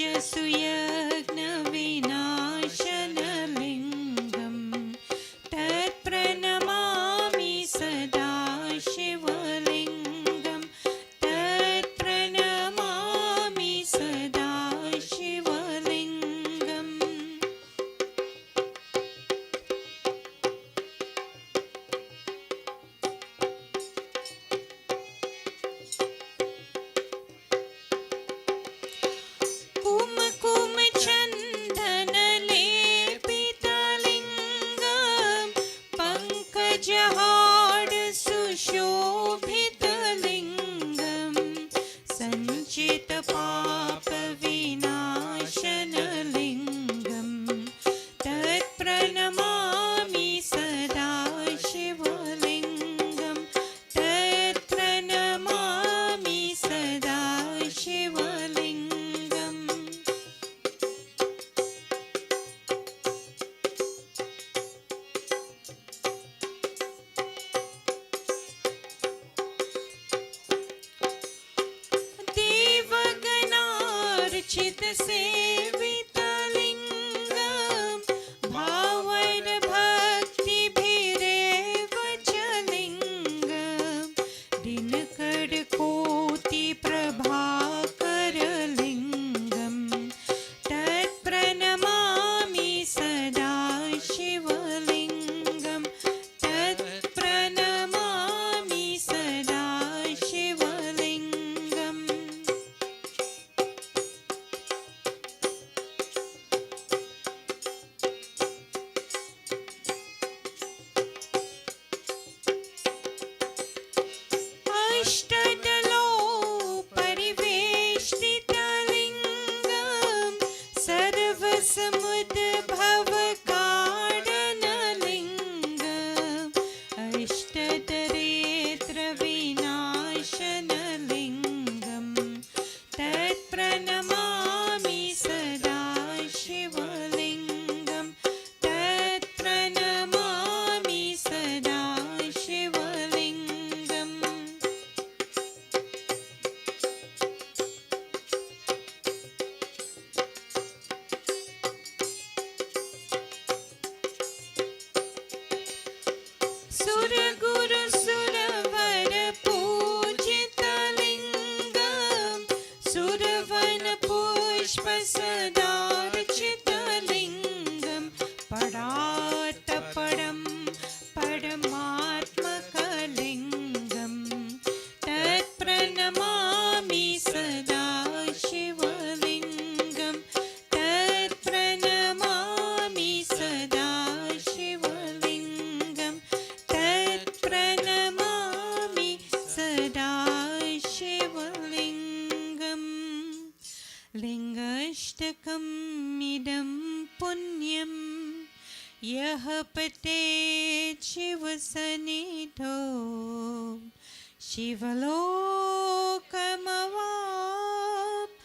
दशसुयज्ञविनाशनलिङ्गं तत्प्रणमामि सदा शिवलिङ्गं तत्प्रणमामि सदा शिवलिङ्गम् कुमकुमचन्दनलेपितलिङ्गं पङ्कजहाड सुशोभितलिङ्गं सञ्चितपापविनाशनलिङ्गं तत्प्रणमामि सदा शिवलिङ्गं तत्प्रणमामि सदा शिवलिङ्गम् देवगणार्चितसेवितलिङ्गं भावैर्भक्तिभिरेव च लिङ्गं दिनकरकोटिप्रभाकरलिङ्गं तत्प्रणमामि सदा शिवलिङ्गं तत्प्रणमामि सदा शिवलिङ्गम् अष्टदलोपरिवेष्टितलिङ्गं सर्वसमुद्भवकारणलिङ्गम् अष्टदरेत्रविनाशनलिङ्गं तत्प्रणमामि सदा शिवलिङ्गं तत्प्रणमामि सदा शिवलिङ्गम् सुरगुरुसुरवरपूजितलिङ्गं सुरवनपुष्पसदार्चितलिङ्गं परात्परं परमात्मकलिङ्गं तत्प्रणमामि सदा शिवलिङ्गं तत्प्रणमामि सदा शिवलिङ्गं तत्प्रणमामि सदा शिवलिङ्गम् लिङ्गाष्टकमिदं पुण्यं यः पठेत् शिवसन्निधौ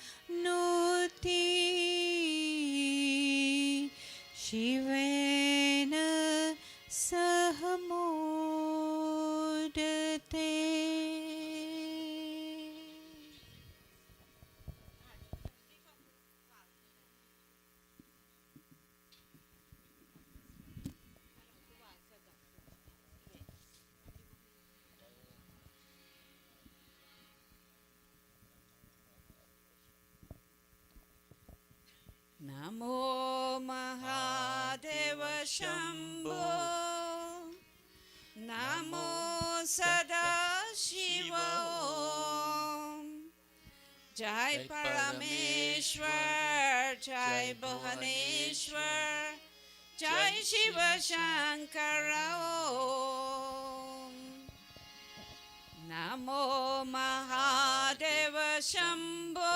शिवलोकमवाप्नोति शिवेन सह मोदते। नमो महादेव शम्भो नमो सदा शिव ओम जय परमेश्वर जय भुवनेश्वर जय शिव शंकर ओम नमो महादेव शम्भो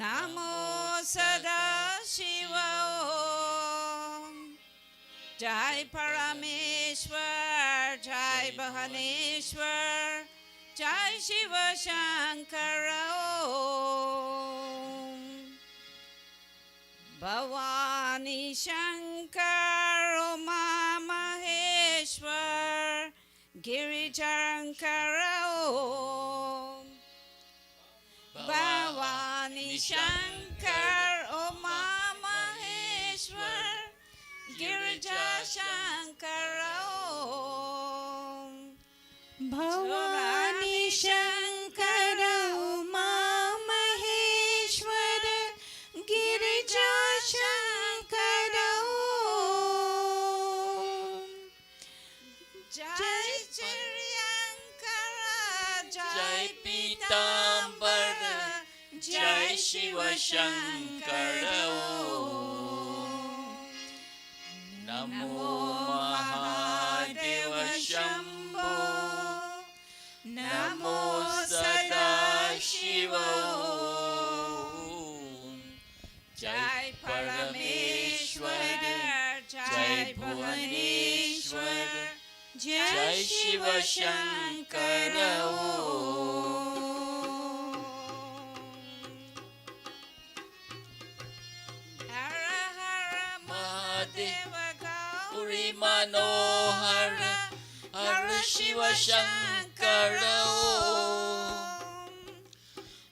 नमो सदा शिव ओम जय परमेश्वर जय भुवनेश्वर जय शिव शंकर ओम भवानी शंकर उमा महेश्वर गिरिशंकर ओम Bhavani Shankar Uma Maheshwar Girija Shankara Om Bhavani Shankar Uma Maheshwar Girija Shankar Om. Jai Chiryankara Jai Pitambara, Jai Shiva Shankara Om. Namo Mahadeva Shambho, Namo Sada Shiva Om. Jai Parameshwara, Jai Bhuvaneshwara, Jai Shiva Shankara Om. Hara Hara Mahadeva Gauri Manohara, Hara Shiva Shankara Om.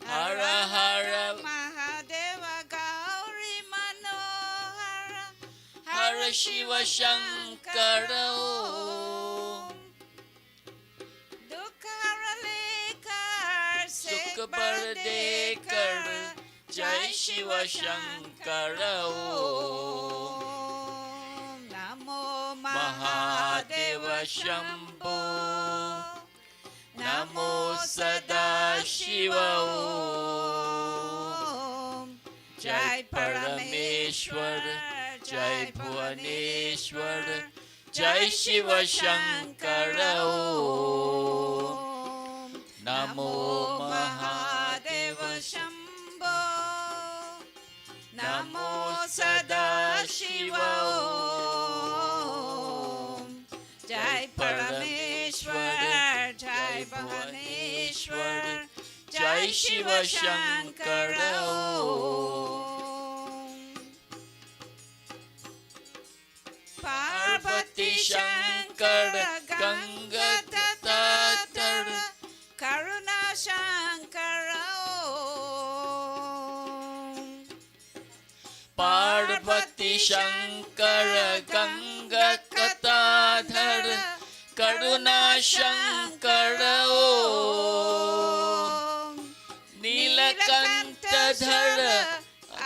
Hara Hara Mahadeva Gauri Manohara Hara Shiva Shankara Om. Dukharalekar Sukha Paradekar, Jai Shiva Shankara Om. Namo Mahadeva Shambho, Namo Sada Shiva Om. Jai Parameshwara, Jai Bhuvaneshwara, Jai Shiva Shankara Om. Namo Mahadeva Shambho Namo Sada Shiva Om. Jai Parameshwar, Jai Bhuvaneshwar, Jai Shiva Shankara Om. Parvati Shankara Ganga Tatara Karuna Shankara Om. Parvati Shankara Ganga Katadhara Karuna Shankara Om. Nilakantadhara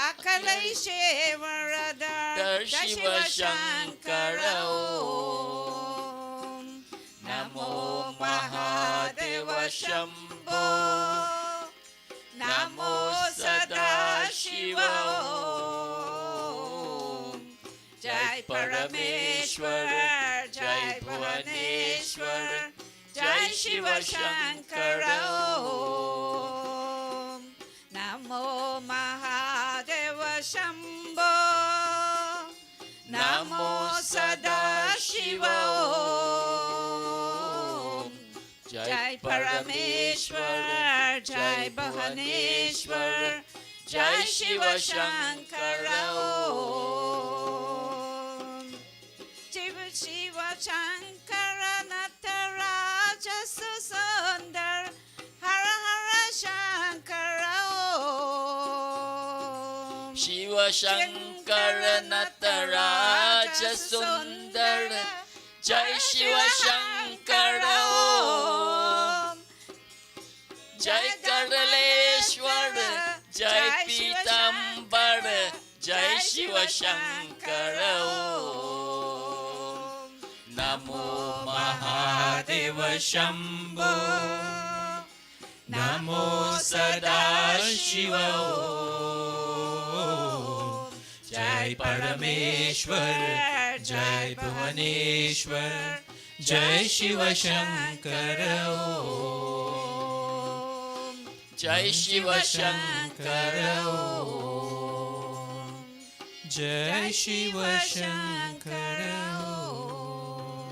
Akaleshwaradhar Shiva Shankara Om. Namo Mahadeva Shambho, Namo Sada Shiva Om. Jai Parameshwar, Jai Bhuvaneshwar, Jai Shiva Shankara Om. Namo Mahadeva Shambho, Namo Sada Shiva Om. Jai Parameshwar, Jai Bhuvaneshwar, Jai Shiva Shankara Om. Shiva Shiva Shankara Nataraja Susundar Hara Hara Shankara Om. Shiva Shankara Nataraja Sundara, Jai Shiva Shankara Om. Jai Karaleshwara, Jai Pitambara, Jai Shiva Shankara Om. Namo Mahadeva Shambho, Namo Sada Shiva Om. Jai Parameshwar, Jai Bhuvaneshwar, Jai Shiva Shankara Om. Jai Shiva Shankara Om. Jai Shiva Shankara Om.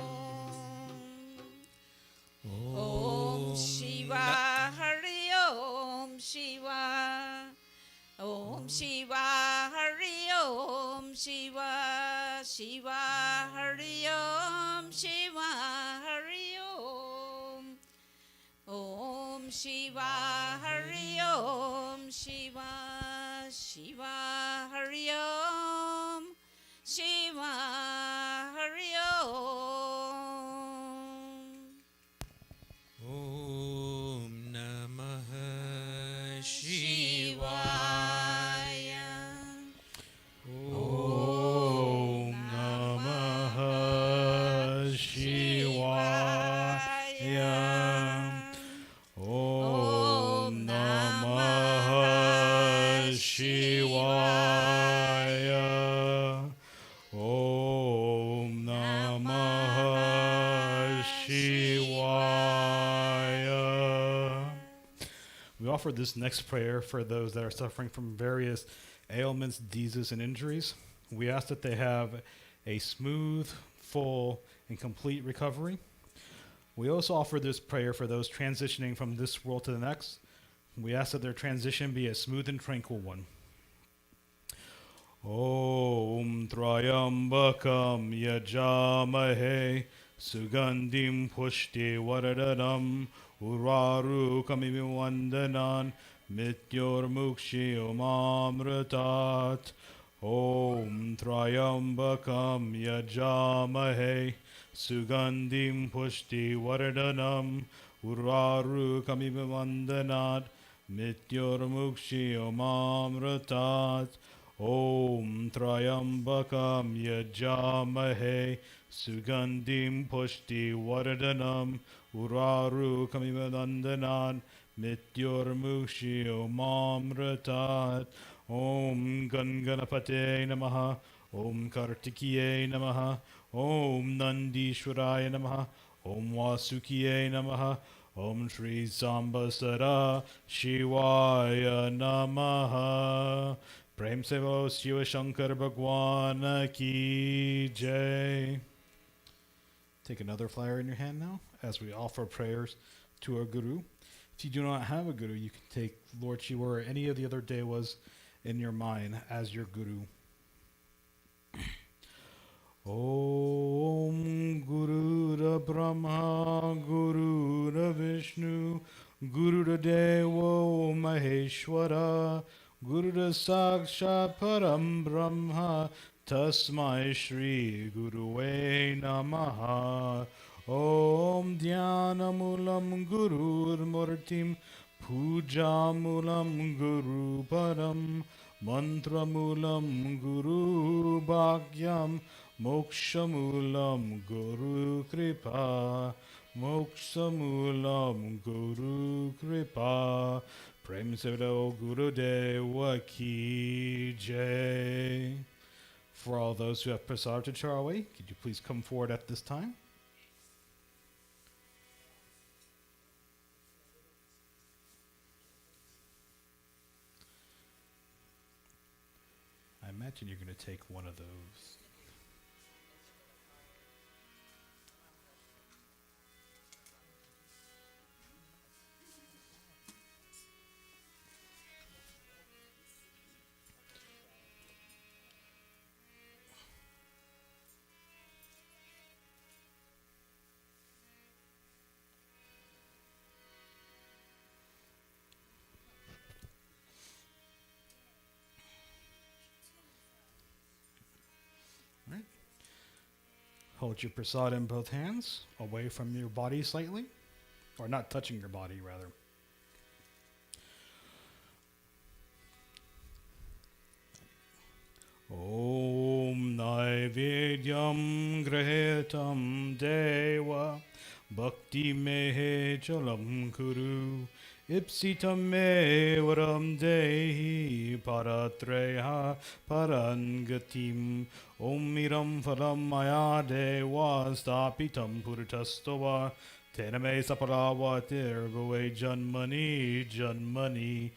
Om Shiva Hari Om Shiva. Om Shiva Hari Om Shiva. Shiva Hari Om Shiva Hari Om. Om Shiva Hari Om Shiva. Shiva Hari Om, Shiva Hari Om. Om Namah Shivaya. Om Namah Shivaya. Om Namah Shivaya. Om Namah Shivaya. We offer this next prayer for those that are suffering from various ailments, diseases, and injuries. We ask that they have a smooth, full, and complete recovery. We also offer this prayer for those transitioning from this world to the next. We ask that their transition be a smooth and tranquil one. Om Trayambakam Yajamahe Sugandim Pushti Vardhanam Uraru Kamivandanan Mityor Mukshi Omamratat. Om Trayambakam Yajamahe Sugandim Pushti Vardhanam Uraru Kamivandanat Mityor Mukshi Omamratat. Om Trayambakam Yajamahe Sugandim Pushti Vardhanam Uraru Kamivandanat Mityor Mukshi Omamratat. Om Ganganapate Namaha. Om Kartikeya Namaha. Om Nandishwaraya Namaha. Om Vasukiye Namaha. Om Shri Sambasara Shivaya Namaha. Prem se bolo Shiva Shankar Bhagwan ki jai. Take another flower in your hand now as we offer prayers to our Guru. If you do not have a Guru, you can take Lord Shiva or any of the other devas in your mind as your Guru. Om Guru Brahma Guru Vishnu Guru Devo Maheshwara Guru Sakshat Param Brahma Tasmai Shri Guruve Namaha. Om Dhyanamulam Gurur Murtim Pujamulam Guru Param Mantramulam Guru Bhagyam Mokshamulam Guru Kripa. Mokshamulam Guru Kripa. Prem Sevado Guru Deva ki jai. For all those who have prasad to char away, could you please come forward at this time? I imagine you're going to take one of those. Right. Hold your prasad in both hands, away from your body slightly, or not touching your body, rather. Om Naivedyam Grahetam Deva Bhakti Mehe Chalam Kuru Ipsitam Me Varam Dehi Paratreha Parangatim Om Miram Phalam Maya Deva Stapitam Purtastava Tename Saparavatir Bhave Janmani Janmani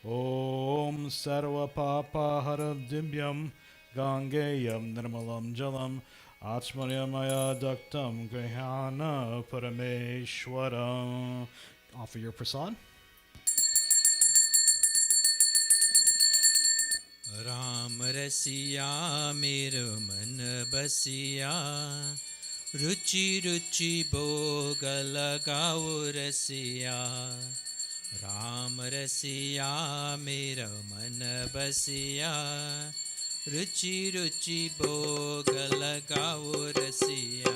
Om Sarva Papa Harabdibyam Gangayam Nirmalam Jalam Achmaryamaya Daktam Grihana Parameshwaram. Offer your prasad. Ram Rasiya Mera Man Basiya Ruchi Ruchi Bhoga Lagao Rasiya Ram रसिया मेरा मन बसिया रुचि रुचि भोग लगाओ रसिया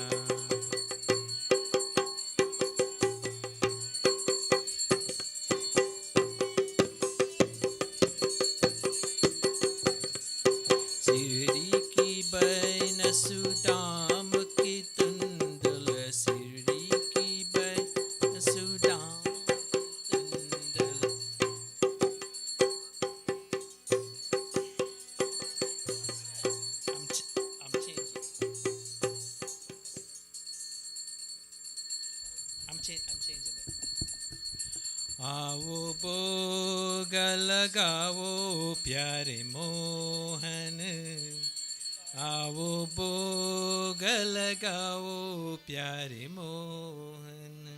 शिरडी की बैन सुदाम की तुंदल शिरडी की बैन सुदाम तुंदल I'm changing. I'm changing it. आओ भोग लगाओ प्यारे मोहन आओ भोग लगाओ प्यारे मोहन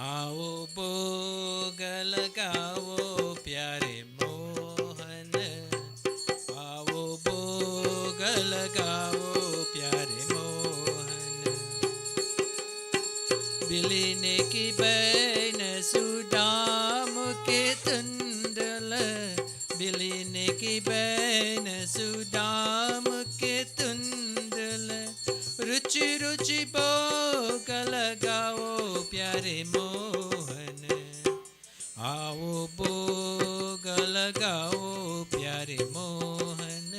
आओ भोग लगाओ प्यारे मोहन आओ भोग लगाओ प्यारे मोहन बिलीने की बैन सुदाम के तुंदल बिलीने की बैन सुदाम के तुंदल रुचि रुचि भोग लगाओ प्यारे मोहन आओ भोग लगाओ प्यारे मोहन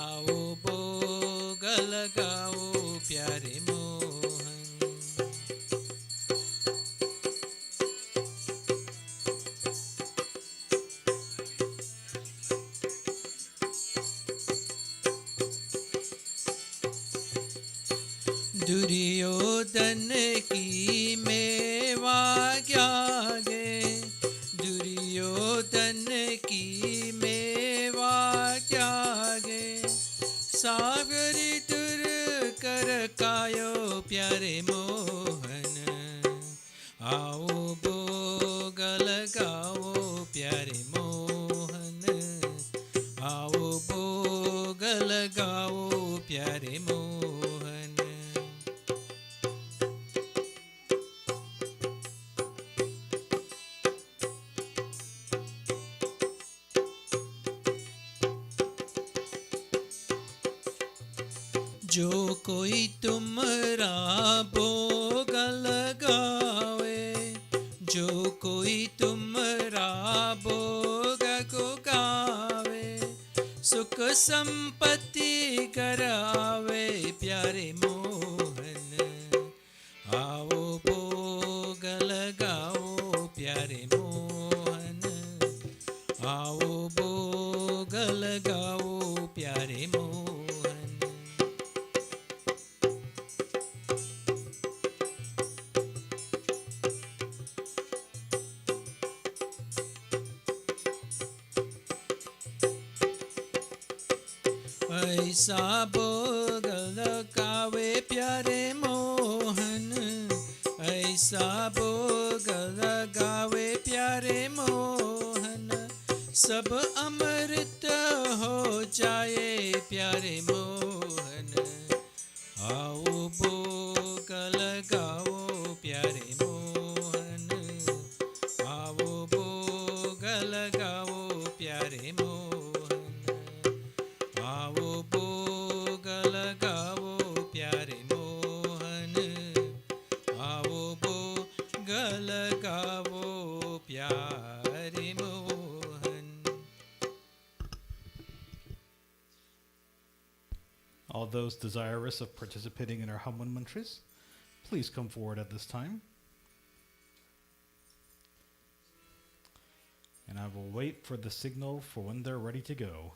आओ भोग लगाओ प्यारे मोहन दुर्योधन की मेवा त्यागे दुर्योधन की मेवा त्यागे सागरी तुर कर कायो प्यारे मोहन आओ भोग लगाओ प्यारे मोहन आओ भोग लगाओ प्यारे मोहन जो कोई तुमरा भोग लगावे जो कोई तुमरा भोग को गावे सुख संपत्ति करावे प्यारे मोहन आओ भोग लगाओ प्यारे मोहन आओ भोग लगाओ प्यारे मोहन ऐसा भोग लगावे प्यारे मोहन ऐसा भोग लगावे प्यारे मोहन सब अमृत हो जाए प्यारे मोहन आओ भोग लगाओ प्यारे मोहन आओ भोग लगाओ प्यारे मोहन आओ भोग लगाओ प्यारे मोहन आओ भोग लगाओ प्यारे Mohan All those desirous of participating in our Haman mantras, please come forward at this time. And I will wait for the signal for when they're ready to go.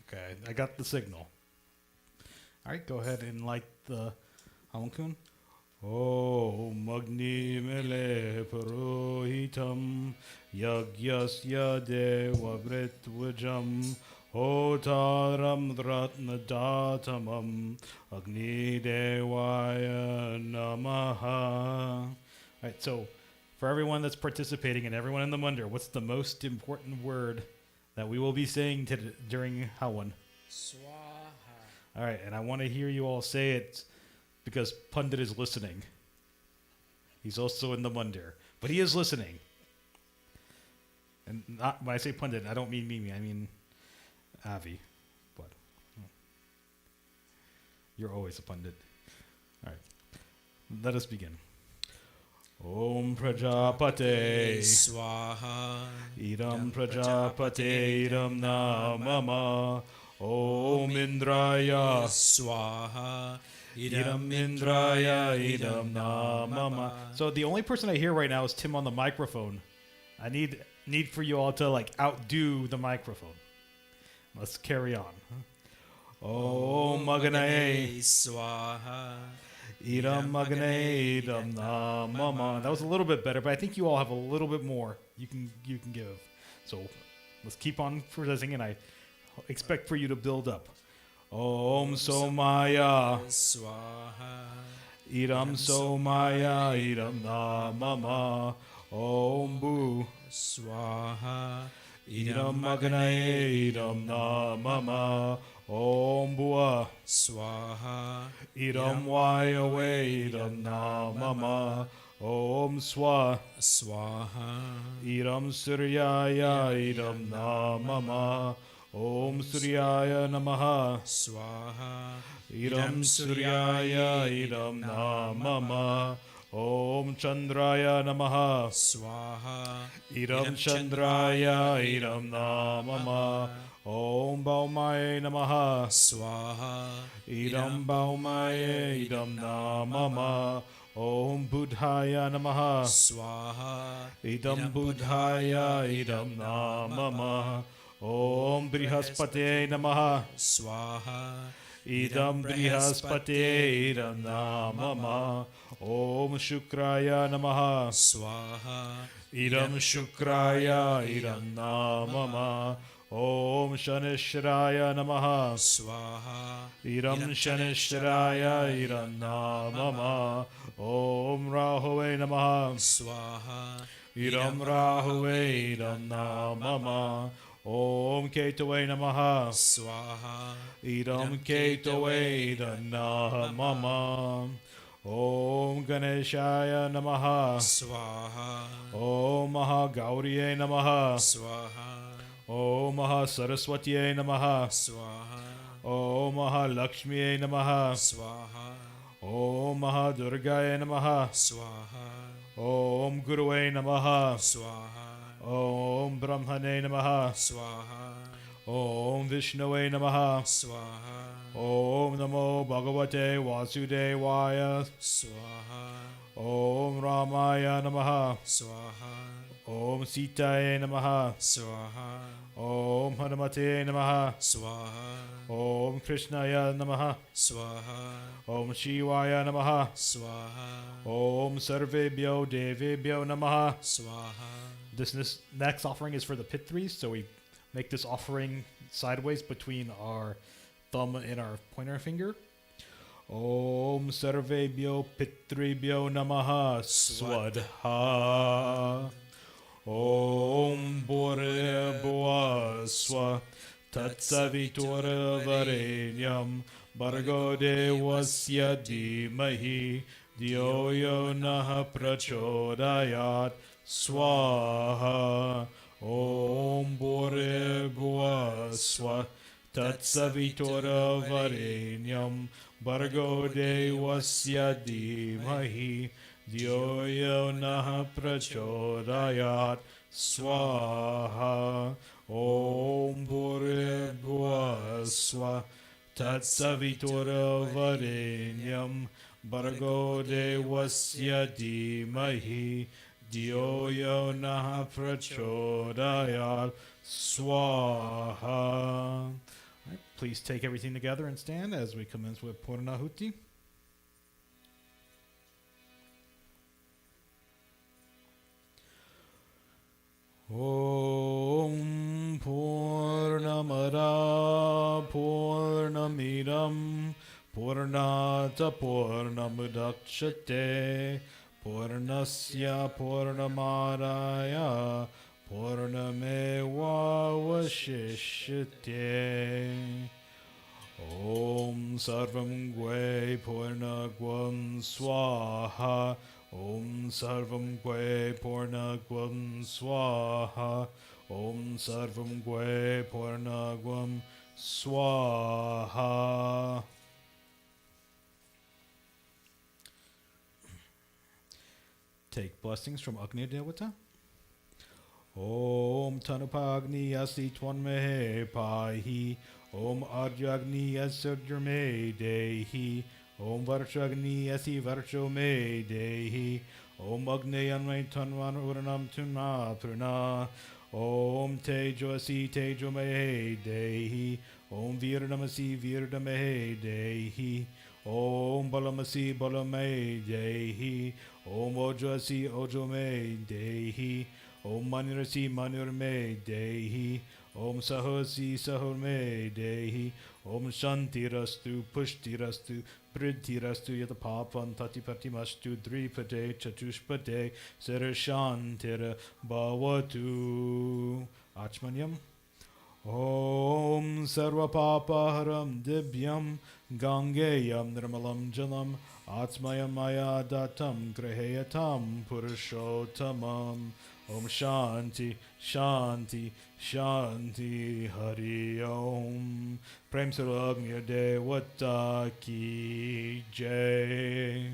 Okay, I got the signal. All right, go ahead and light the Haman. Om Agni Mele Purohitam Yagyasya Deva Vritvajam Hotaram Ratnadatamam Agni Devaya Namaha. All right, so for everyone that's participating and everyone in the Mandir, what's the most important word that we will be saying during Hawan? Swaha. All right, and I want to hear you all say it because Pundit is listening. He's also in the Mandir, but he is listening. And not, when I say Pundit, I don't mean Mimi, I mean Avi. But you're always a Pundit. All right, let us begin. Om Prajapate Swaha. Idam Prajapate Idam Namama Om Indraya Swaha. Idam Indraya Idam Namama. So the only person I hear right now is Tim on the microphone. I need for you all to like outdo the microphone. Let's carry on. Om Maganae Swaha. Idam Maganae Idam Namama. That was a little bit better, but I think you all have a little bit more you can give. So let's keep on presenting, and I expect for you to build up. Om Somaya Swaha. Idam Somaya Idam Namama Om Bu Swaha. Idam Maganae Idam Namama Om Bua Swaha. Idam Vayawe Idam Namama Om Swa Swaha. Idam Suryaya Idam Namama Om Suryaya Namaha Swaha. Idam Suryaya Idam Namama Om Chandraya Namaha Swaha. Idam Chandraya Idam Namama Om Baumaye Namaha Swaha. Idam Baumaye Idam Namama Om Buddhaya Namaha Swaha. Idam Buddhaya Idam Namama Om Brihaspate Namaha Swaha. Idam Brihaspate Idam Namama Om Shukraya Namaha Swaha. Idam Shukraya Idam Namama Om Shanishraya Namaha Swaha. Idam Shanishraya Idam Namama Om Rahuve Namaha Swaha. Idam Rahuve Idam Namama Om Ketave Namaha Swaha. Idam Ketave Idam Namama Om Ganeshaya Namaha Swaha. Om Mahagauriye Namaha Swaha. Om Mahasaraswatiye Namaha Swaha. Om Mahalakshmiye Namaha Swaha. Om Mahadurgaye Namaha Swaha. Om Guruve Namaha Swaha. Om Brahmane Namaha Swaha. Om Vishnuve Namaha Swaha. Om Namo Bhagavate Vasudevaya Swaha. Om Ramaya Namaha Swaha. Om Sitaye Namaha Swaha. Om Hanumate Namaha Swaha. Om Krishnaya Namaha Swaha. Om Shivaya Namaha Swaha. Om Sarvebhyo Devebhyo Namaha. Swaha. This next offering is for the pit threes, so we make this offering sideways between our thumb and our pointer finger. Om Sarvebhyo Pitribhyo Namaha Swadha. Om Bhurabhuva Swa Tatsavitur Varenyam Bhargo Devasya Dhimahi Dhyo Yo Nah Prachodayat Swaha. Om Bhurabhuva Swa Tatsavitur Varenyam Bhargo Devasya Dhimahi Dhyo Yo Nah Prachodayat Swaha. Om Bhurabhuva Swa Tatsavitur Varenyam Bhargo Devasya Dhimahi Dhyo Yo Nah Prachodayat Swaha. Right, please take everything together and stand as we commence with Purnahuti. Om Purnamada Purnamidam Purnata Purnamudakshate Purnasya Purnamadaya Purnameva Vashishyate. Om Sarvam Gwe Purnagvam Swaha. Om Sarvam Gwe Purnagvam Swaha. Om Sarvam Gwe Purnagvam Swaha. Take blessings from Agni Devata. Om Tanupagni Asti Twanmehe Pahi. Om Arjagni Asurjame Dehi. Om Varshagni Asi Varsho Me Dehi. Om Agni Anmai Tanvan Uranam Tuna Prana. Om Tejo Asi Tejo Me Dehi. Om Virdamasi Virdame Dehi. Om Balamasi Balame Dehi. Om Ojasi Ojo Me Dehi. Om Manirasi Manur Me Dehi. Om Sahosi Sahur Me Dehi. Om Shanti Rastu Pushti Rastu Pridti Rastu Yatapapan Tatipati Mastu Dripade Chatushpade Sarashantira Bhavatu. Achmanyam. Om Sarva Papaharam Dibyam Gangeyam Nirmalam Jalam Atmayam Maya Datam Graheyatam Purushottamam. Om Shanti Shanti Shanti Hari Om. Prem Sarvagnya Devata Ki Jai.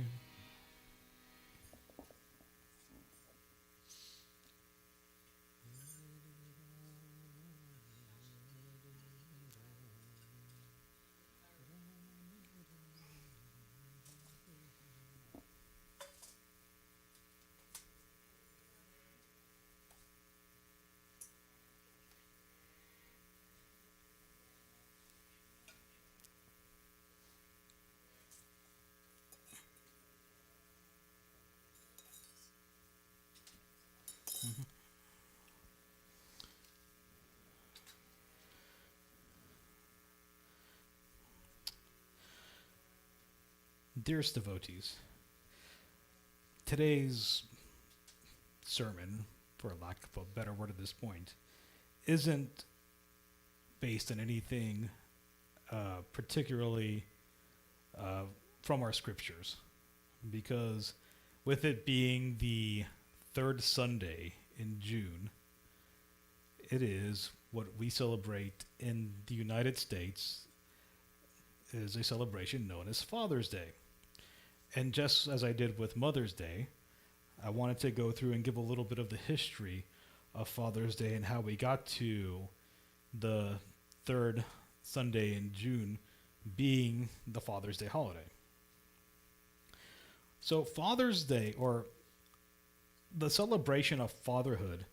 Dearest devotees, today's sermon, for lack of a better word at this point, isn't based on anything particularly from our scriptures, because with it being the third Sunday in June, it is what we celebrate in the United States is a celebration known as Father's Day. And just as I did with Mother's Day, I wanted to go through and give a little bit of the history of Father's Day and how we got to the third Sunday in June being the Father's Day holiday. So Father's Day, or the celebration of fatherhood,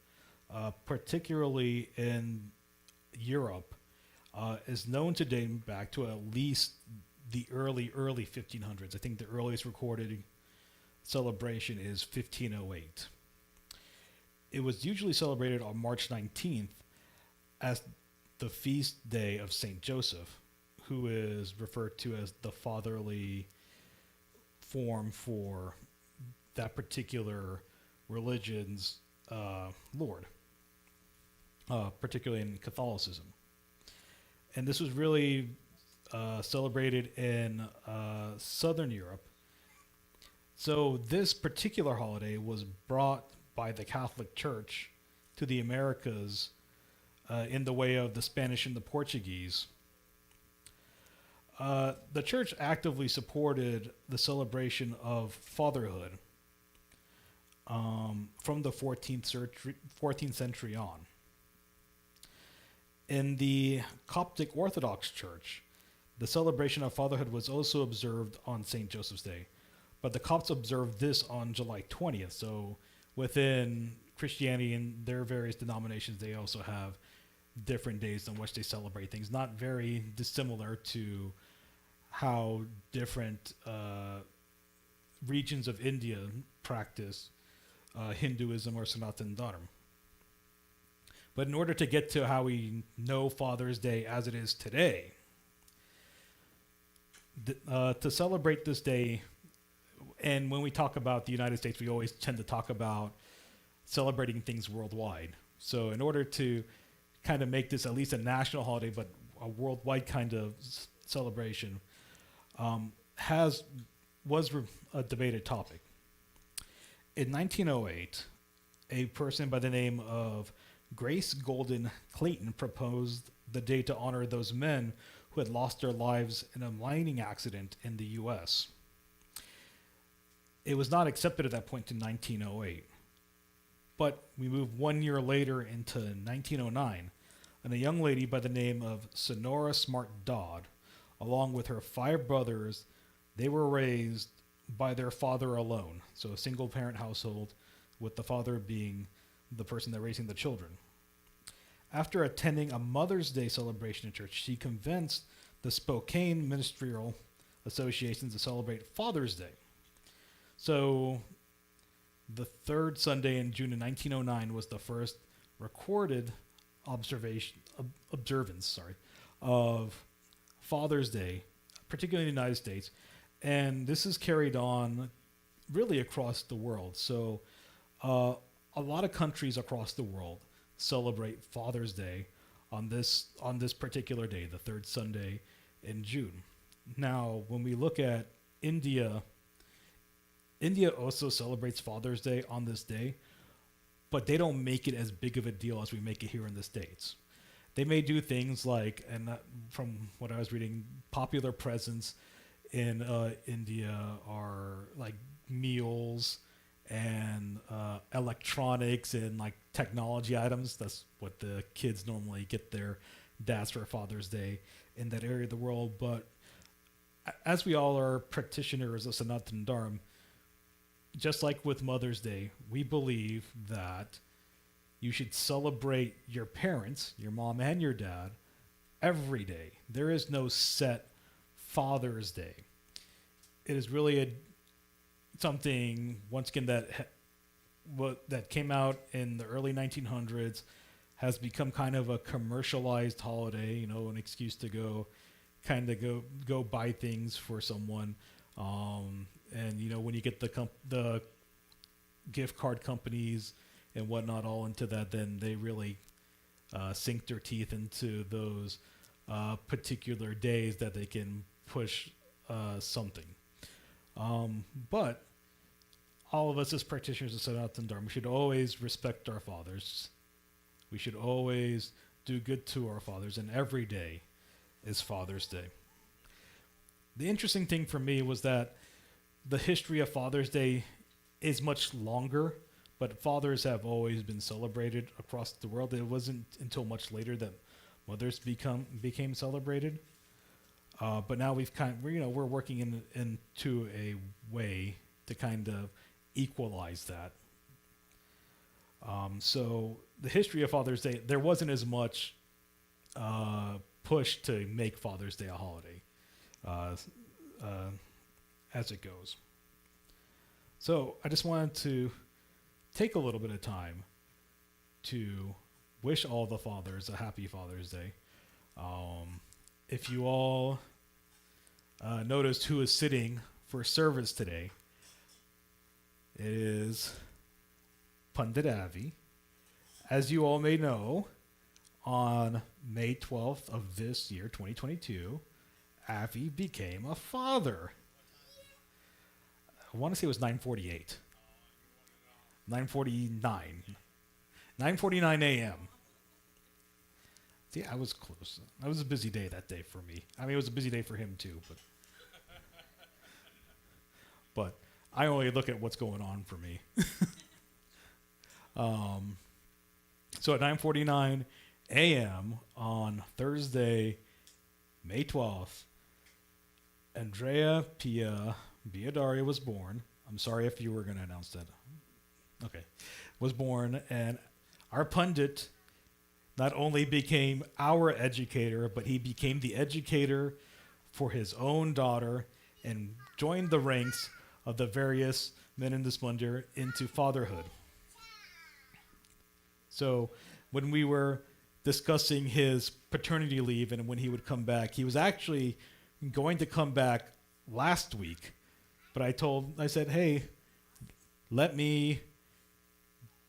particularly in Europe, is known to date back to at least the early 1500s. I think the earliest recorded celebration is 1508. It was usually celebrated on March 19th as the feast day of Saint Joseph, who is referred to as the fatherly form for that particular religion's Lord, particularly in Catholicism. And this was really celebrated in Southern Europe. So this particular holiday was brought by the Catholic Church to the Americas in the way of the Spanish and the Portuguese. The church actively supported the celebration of fatherhood from the 14th century on. In the Coptic Orthodox Church, the celebration of fatherhood was also observed on St. Joseph's Day, but the Copts observed this on July 20th. So within Christianity and their various denominations, they also have different days on which they celebrate things, not very dissimilar to how different regions of India practice Hinduism or Sanatana Dharma. But in order to get to how we know Father's Day as it is today, to celebrate this day, and when we talk about the United States, we always tend to talk about celebrating things worldwide. So in order to kind of make this at least a national holiday, but a worldwide kind of celebration was a debated topic. In 1908, a person by the name of Grace Golden Clayton proposed the day to honor those men who had lost their lives in a mining accident in the U.S. It was not accepted at that point in 1908. But we move 1 year later into 1909, and a young lady by the name of Sonora Smart Dodd, along with her 5 brothers, they were raised by their father alone. So a single parent household, with the father being the person that raising the children. After attending a Mother's Day celebration in church, she convinced the Spokane Ministerial Association to celebrate Father's Day. So the third Sunday in June of 1909 was the first recorded observance of Father's Day, particularly in the United States. And this is carried on really across the world. So a lot of countries across the world celebrate Father's Day on this particular day, the third Sunday in June. Now, when we look at India also celebrates Father's Day on this day, but they don't make it as big of a deal as we make it here in the States. They may do things like, and from what I was reading, popular presents in India are like meals and electronics and like technology items. That's what the kids normally get their dads for Father's Day in that area of the world. But as we all are practitioners of Sanatana Dharma, just like with Mother's Day, we believe that you should celebrate your parents, your mom and your dad, every day. There is no set Father's Day. It is really something, once again, that came out in the early 1900s, has become kind of a commercialized holiday, an excuse to go buy things for someone. And when you get the gift card companies and whatnot all into that, then they really sink their teeth into those particular days that they can push something. But all of us as practitioners of Sanatana Dharma, we should always respect our fathers. We should always do good to our fathers, and every day is Father's Day. The interesting thing for me was that the history of Father's Day is much longer, but fathers have always been celebrated across the world. It wasn't until much later that mothers became celebrated. But now we're working into a way to kind of equalize that. So the history of Father's Day, there wasn't as much push to make Father's Day a holiday as it goes. So I just wanted to take a little bit of time to wish all the fathers a happy Father's Day. If you all noticed who is sitting for service today, it is Pandit Avi. As you all may know, on May 12th of this year, 2022, Avi became a father. I want to say it was 9:48. 9:49 a.m. See, I was close. That was a busy day that day for me. I mean, it was a busy day for him too, but I only look at what's going on for me. So at 9:49 a.m. on Thursday, May 12th, Andrea Pia Biadaria was born. I'm sorry if you were going to announce that. Okay. Was born, and our pundit not only became our educator, but he became the educator for his own daughter and joined the ranks of the various men in this mandir into fatherhood. So when we were discussing his paternity leave and when he would come back, he was actually going to come back last week, but I said, hey, let me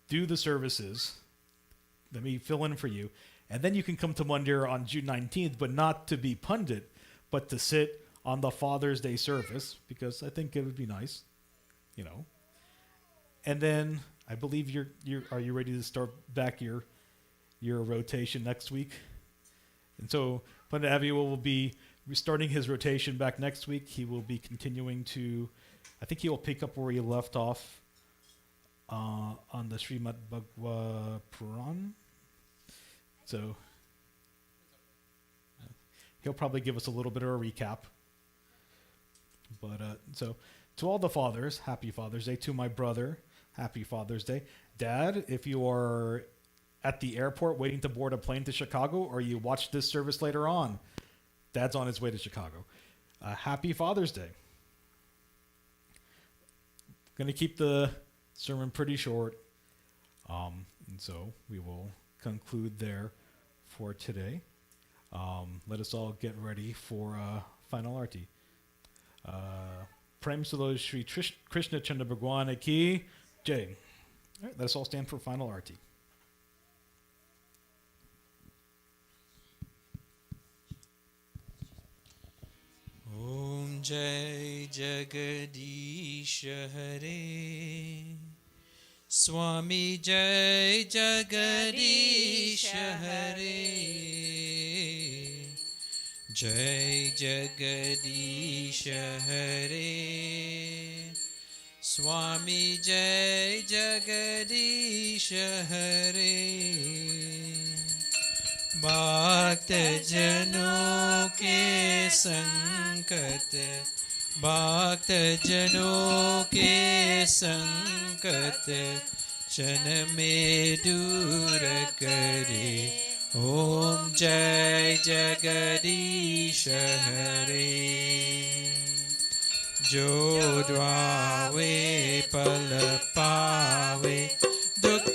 do the services. Let me fill in for you. And then you can come to Mandir on June 19th, but not to be pundit, but to sit on the Father's Day service, because I think it would be nice, you know. And then I believe are you ready to start back your rotation next week? And so Pandit Avi will be restarting his rotation back next week. He will be continuing to, I think he will pick up where he left off on the Srimad Bhagavad Puran. So he'll probably give us a little bit of a recap. But so to all the fathers, happy Father's Day. To my brother, happy Father's Day. Dad, if you are at the airport waiting to board a plane to Chicago, or you watch this service later on, Dad's on his way to Chicago. Happy Father's Day. Going to keep the sermon pretty short. And so we will conclude there for today. Let us all get ready for final arti. Prem Salo Shri Krishna Chandra Bhagwan Ki Jai. All right, let us all stand for final arti. Om Jai Jagadish Hare Swami Jai Jagadish Hare Jai Jagadish Hare Swami Jai Jagadish Hare भक्त जनों के संकट भक्त जनों के संकट क्षण में दूर करे ओम जय जगदीश हरे जो द्वावे पल पावे दुख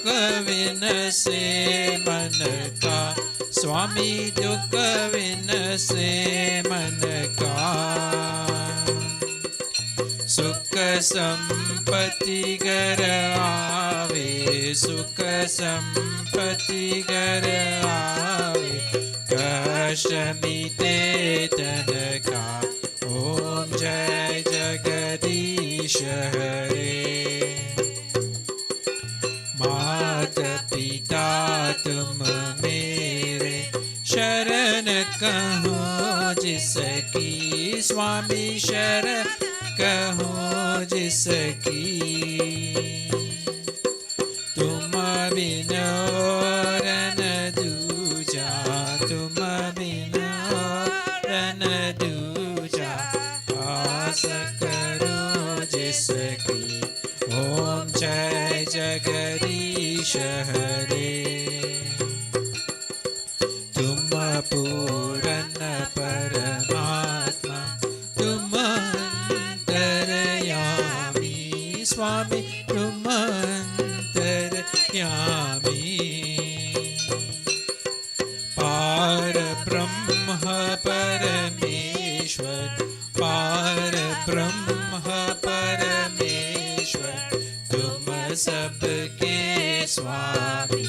विनसे मन का स्वामी दुख विनसे मन का सुख संपत्ति घर आवे सुख संपत्ति घर आवे कष्ट मिटे तन का ओम जय जगदीश हरे मात पिता तुम मेरे शरण कहो जिसकी स्वामी शरण कहो जिसकी तुम बिना रन दूजा तुम बिना रन दूजा आस करो जिसकी ओम जय जगदीश हरे तुम पूरन परमात्मा तुम अंतर्यामी स्वामी तुम अंतर्यामी पार ब्रह्म परमेश्वर पार ब्रह्म परमेश्वर तुम सबके स्वामी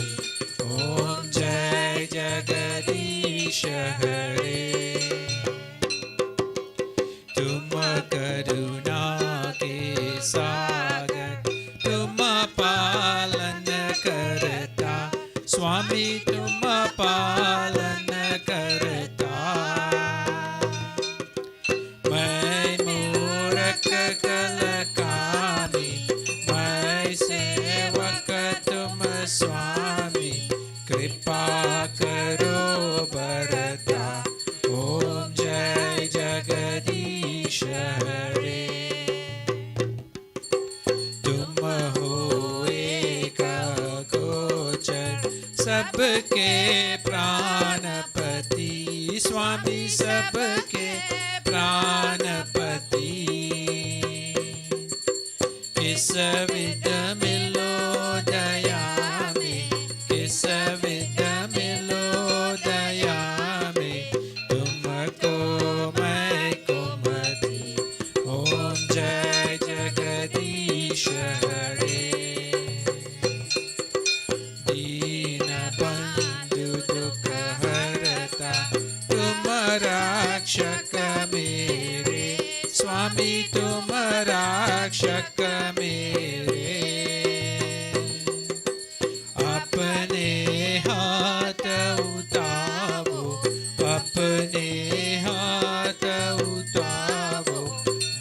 ओम जय जगदीश हरे तुम करुणा के सागर तुम पालन करता स्वामी तुम पालन करता मैं मूर्ख कलकामी मैं सेवक तुम स्वामी कृपा करो बरता ओम जय जगदीश हरे तुम हो एक गोचर सबके प्राणपति स्वामी सबके प्राणपति किस विध मिलो दया में किस विध मिलो दया में तुमको मैं कुमति ओम जय जगदीश हरे दीन बंधु दुख हरता तुम राख रक्षक मेरे, स्वामी तुम रक्षक मेरे। अपने हाथ उठाओ, अपने हाथ उठाओ,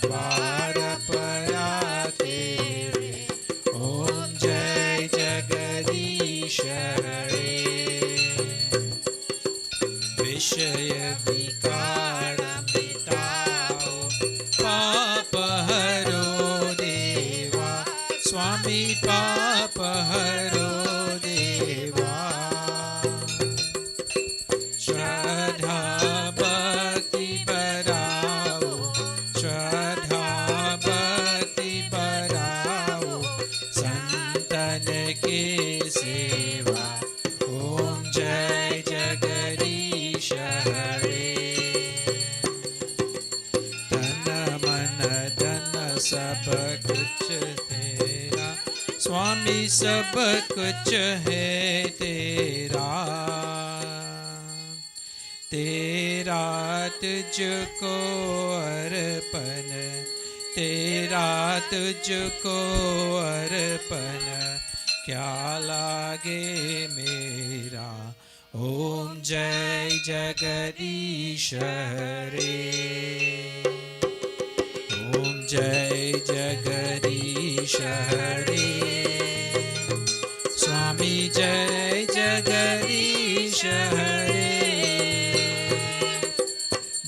द्वार पर तेरे। ओम जय जगदीश हरे। विषय विकार मिटाओ, पाप हरो देवा, स्वामी पाप हरो देवा। श्रद्धा भक्ति बढ़ाओ, श्रद्धा भक्ति बढ़ाओ, संतन की सेवा। ओम जय जगदीश हरे। तन मन धन सब कुछ तेरा, स्वामी सब कुछ है तेरा। तेरा तुझको अर्पण, तेरा तुझको अर्पण, क्या लागे मेरा। ओम जय जगदीश हरे। ओम जय जगदीश हरे। स्वामी जय जगदीश हरे।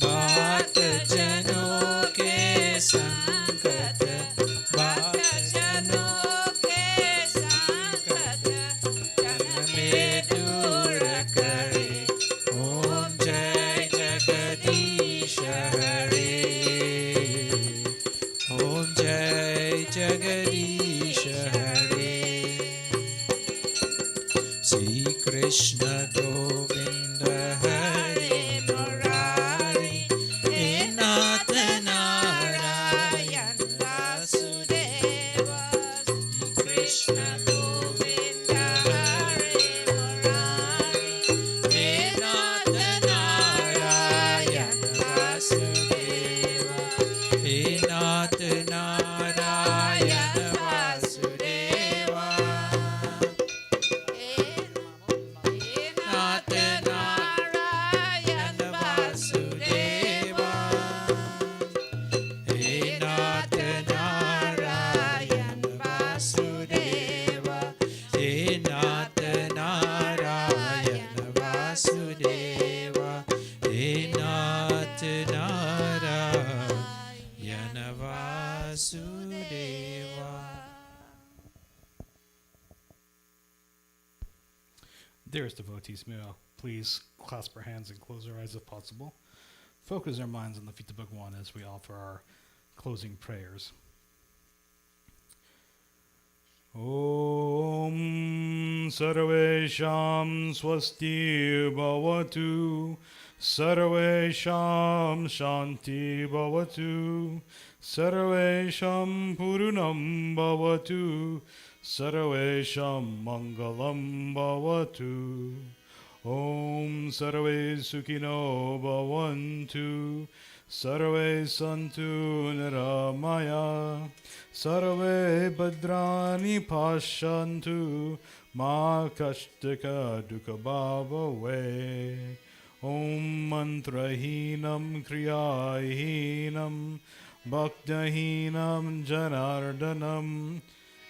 बात जनों के संकट, बात जनों के संकट, जन में दूर करे। ओम जय जगदीश हरे। ओम जय जगदीश हरे। श्री कृष्ण गोविंद हरे मुरारी, हे नाथ नारायण वासुदेव। श्री कृष्ण गोविंद हरे मुरारी, हे नाथ नारायण वासुदेव। हे नाथ नारायण वासुदेवा। नाथ नारायण वासुदेवा। हे नाथ नारायण वासुदेवा। हे नाथ नारायण वासुदेवा। हे नाथ Narayan Vasudeva. Dearest devotees, may we please clasp our hands and close our eyes if possible. Focus our minds on the feet of Bhagwan as we offer our closing prayers. Om Sarvesham Swasti Bhavatu, Sarvesham Shanti Bhavatu, Sarvesham Purunam Bhavatu, Sarvesham Mangalam Bhavatu. Om Sarve Sukhino Bhavantu, Sarve Santu Niramaya, Sarve Bhadrani Pashantu, Ma Kashtaka Dukkha Bhavave. Om Mantrahinam Kriyahinam, Bhaktahinam Janardanam,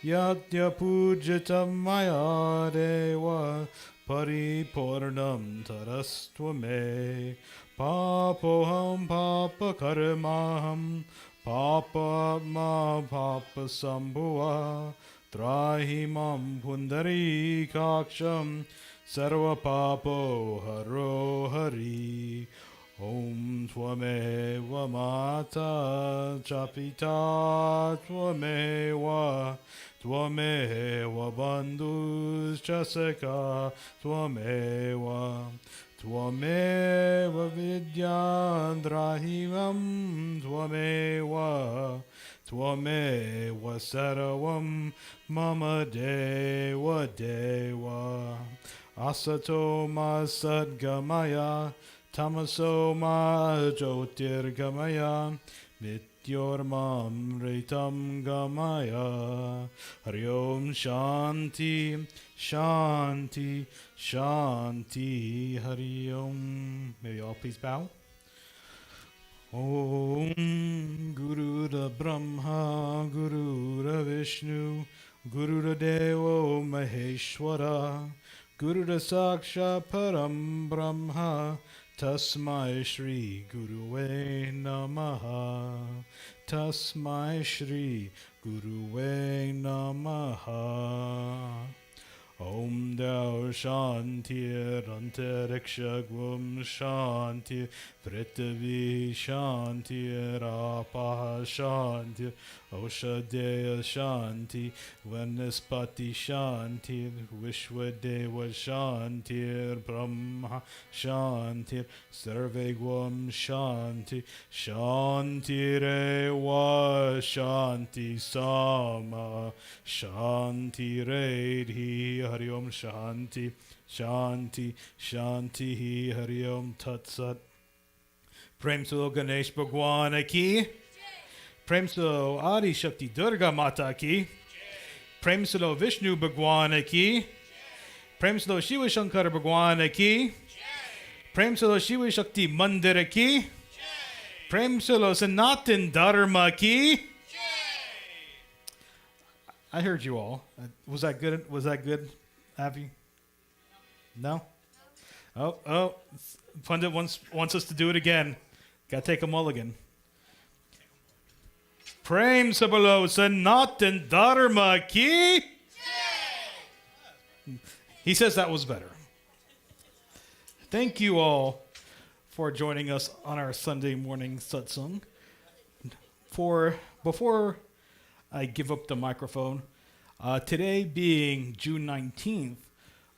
Yatya Pujatam Maya Deva, Paripurnam Tarastvame. Papoham Papa Karmaham, Papa Ma Papa Sambhua, Trahimam Pundari Kaksham, Sarva Papo Haro Hari. Om Twameva Mata Chapita Twameva, Twameva Bandhus Chasaka Twameva, Twameva Vidyandrahimam Twameva, Twameva Sarvam Mama Deva Deva. Asato Ma Sadgamaya Tamaso ma jyotirgamaya Mityormam Ritam Gamaya. Hari Om Shanti, Shanti, Shanti. Hari Om. May you all please bow. Om Guru Ra Brahma, Guru Ra Vishnu, Guru Ra Devo Maheshwara, Guru Ra Saksha Param Brahma, Tasmai Shri Guruve Namaha, Tasmai Shri Guruve Namaha. Om Dao Shanti Rantariksha Gum Shanti Prithvi Shanti Rapaha Shanti Oshadeya Shanti Vanaspati Shanti Vishwadeva Shanti Brahma Shanti Sarve Gum Shanti Shanti Rewa Shanti Sama Shanti Redhi Hari Om Shanti Shanti Shanti Hari Om Tat Sat. Prem Salo Ganesh Bhagwan ki. Prem Salo Adi Shakti Durga Mata ki. Prem Salo Vishnu Bhagwan ki. Prem Salo Shiva Shankar Bhagwan ki. Prem Salo Shiva Shakti Mandir ki. Prem Salo Sanatana Dharma ki. I heard you all. Was that good? Was that good, Abby? No? Oh. Pundit wants us to do it again. Gotta take a mulligan. Prem Sabalo Sanatana Dharma ki. He says that was better. Thank you all for joining us on our Sunday morning satsang. Before I give up the microphone, today being June 19th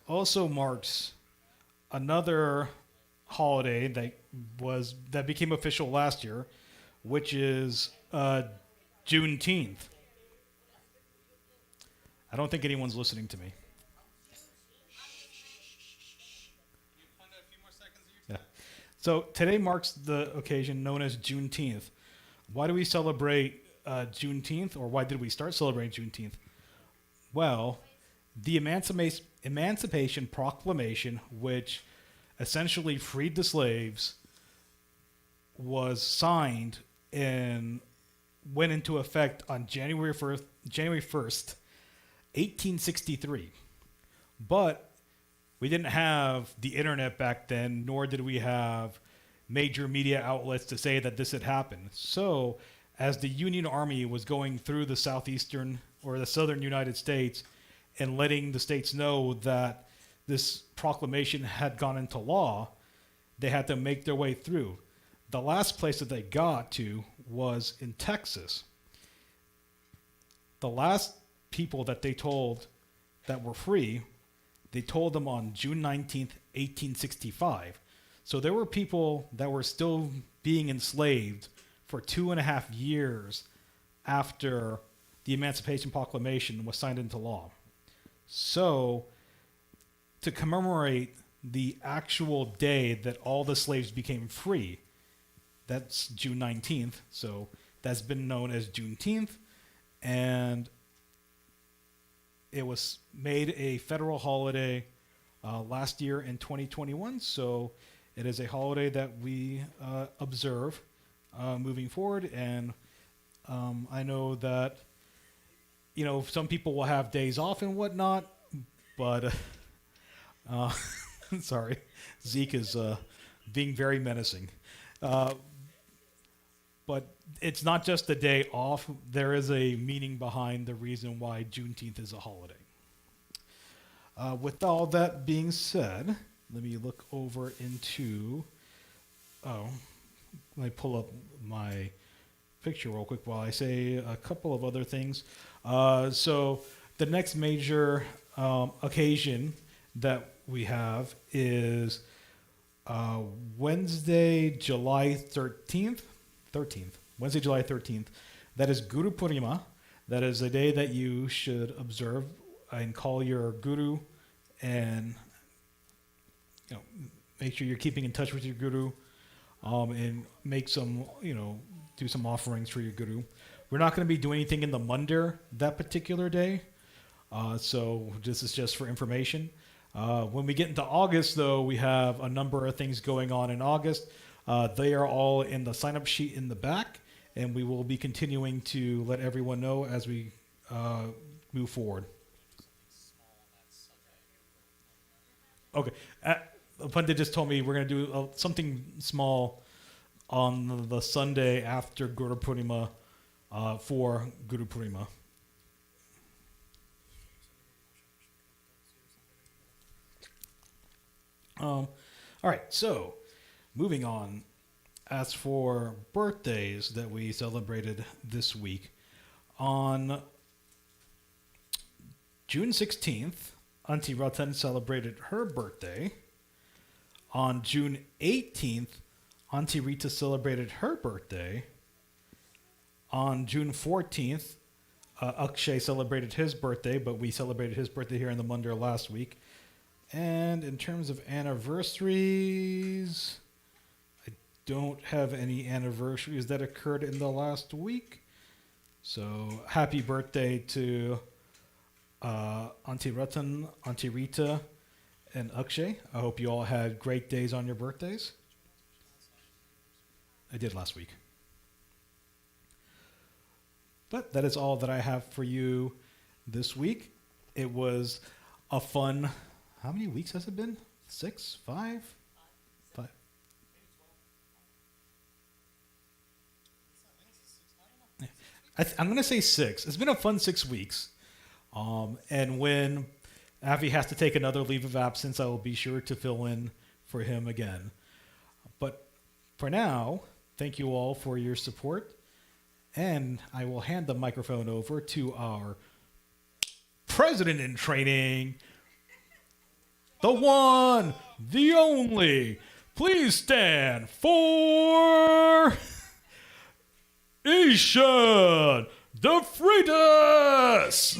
also marks another holiday that became official last year, which is Juneteenth. I don't think anyone's listening to me. Yeah. So today marks the occasion known as Juneteenth. Why do we celebrate Juneteenth, or why did we start celebrating Juneteenth? Well, the Emancipation Proclamation, which essentially freed the slaves, was signed and went into effect on January 1st, 1863. But we didn't have the internet back then, nor did we have major media outlets to say that this had happened. So, as the Union Army was going through the southeastern or the southern United States and letting the states know that this proclamation had gone into law, they had to make their way through. The last place that they got to was in Texas. The last people that they told that were free, they told them on June 19th, 1865. So there were people that were still being enslaved for 2.5 years after the Emancipation Proclamation was signed into law. So, to commemorate the actual day that all the slaves became free, that's June 19th. So, that's been known as Juneteenth, and it was made a federal holiday last year in 2021. So, it is a holiday that we observe moving forward, and I know that some people will have days off and whatnot, but sorry, Zeke is being very menacing. But it's not just a day off. There is a meaning behind the reason why Juneteenth is a holiday. With all that being said, let me look over into... let me pull up my picture real quick while I say a couple of other things. So the next major occasion that we have is Wednesday, July 13th. Wednesday, July 13th. That is Guru Purnima. That is a day that you should observe and call your guru and make sure you're keeping in touch with your guru, and make some, do some offerings for your guru. We're not going to be doing anything in the Mandir that particular day, so this is just for information. When we get into August, though, we have a number of things going on in August. They are all in the sign-up sheet in the back, and we will be continuing to let everyone know as we move forward. Okay. Pandit just told me we're going to do something small on the Sunday after Guru Purnima for Guru Purnima. All right, so moving on. As for birthdays that we celebrated this week, on June 16th, Auntie Ratan celebrated her birthday. On June 18th, Auntie Rita celebrated her birthday. On June 14th, Akshay celebrated his birthday, but we celebrated his birthday here in the Mandir last week. And in terms of anniversaries, I don't have any anniversaries that occurred in the last week. So happy birthday to Auntie Ratan, Auntie Rita, and Akshay. I hope you all had great days on your birthdays. I did last week. But that is all that I have for you this week. It was a fun... How many weeks has it been? 6? 5? 5. I'm going to say 6. It's been a fun 6 weeks. And when Avi has to take another leave of absence, I will be sure to fill in for him again. But for now, thank you all for your support. And I will hand the microphone over to our president in training, the one, the only. Please stand for Ishan De Freitas.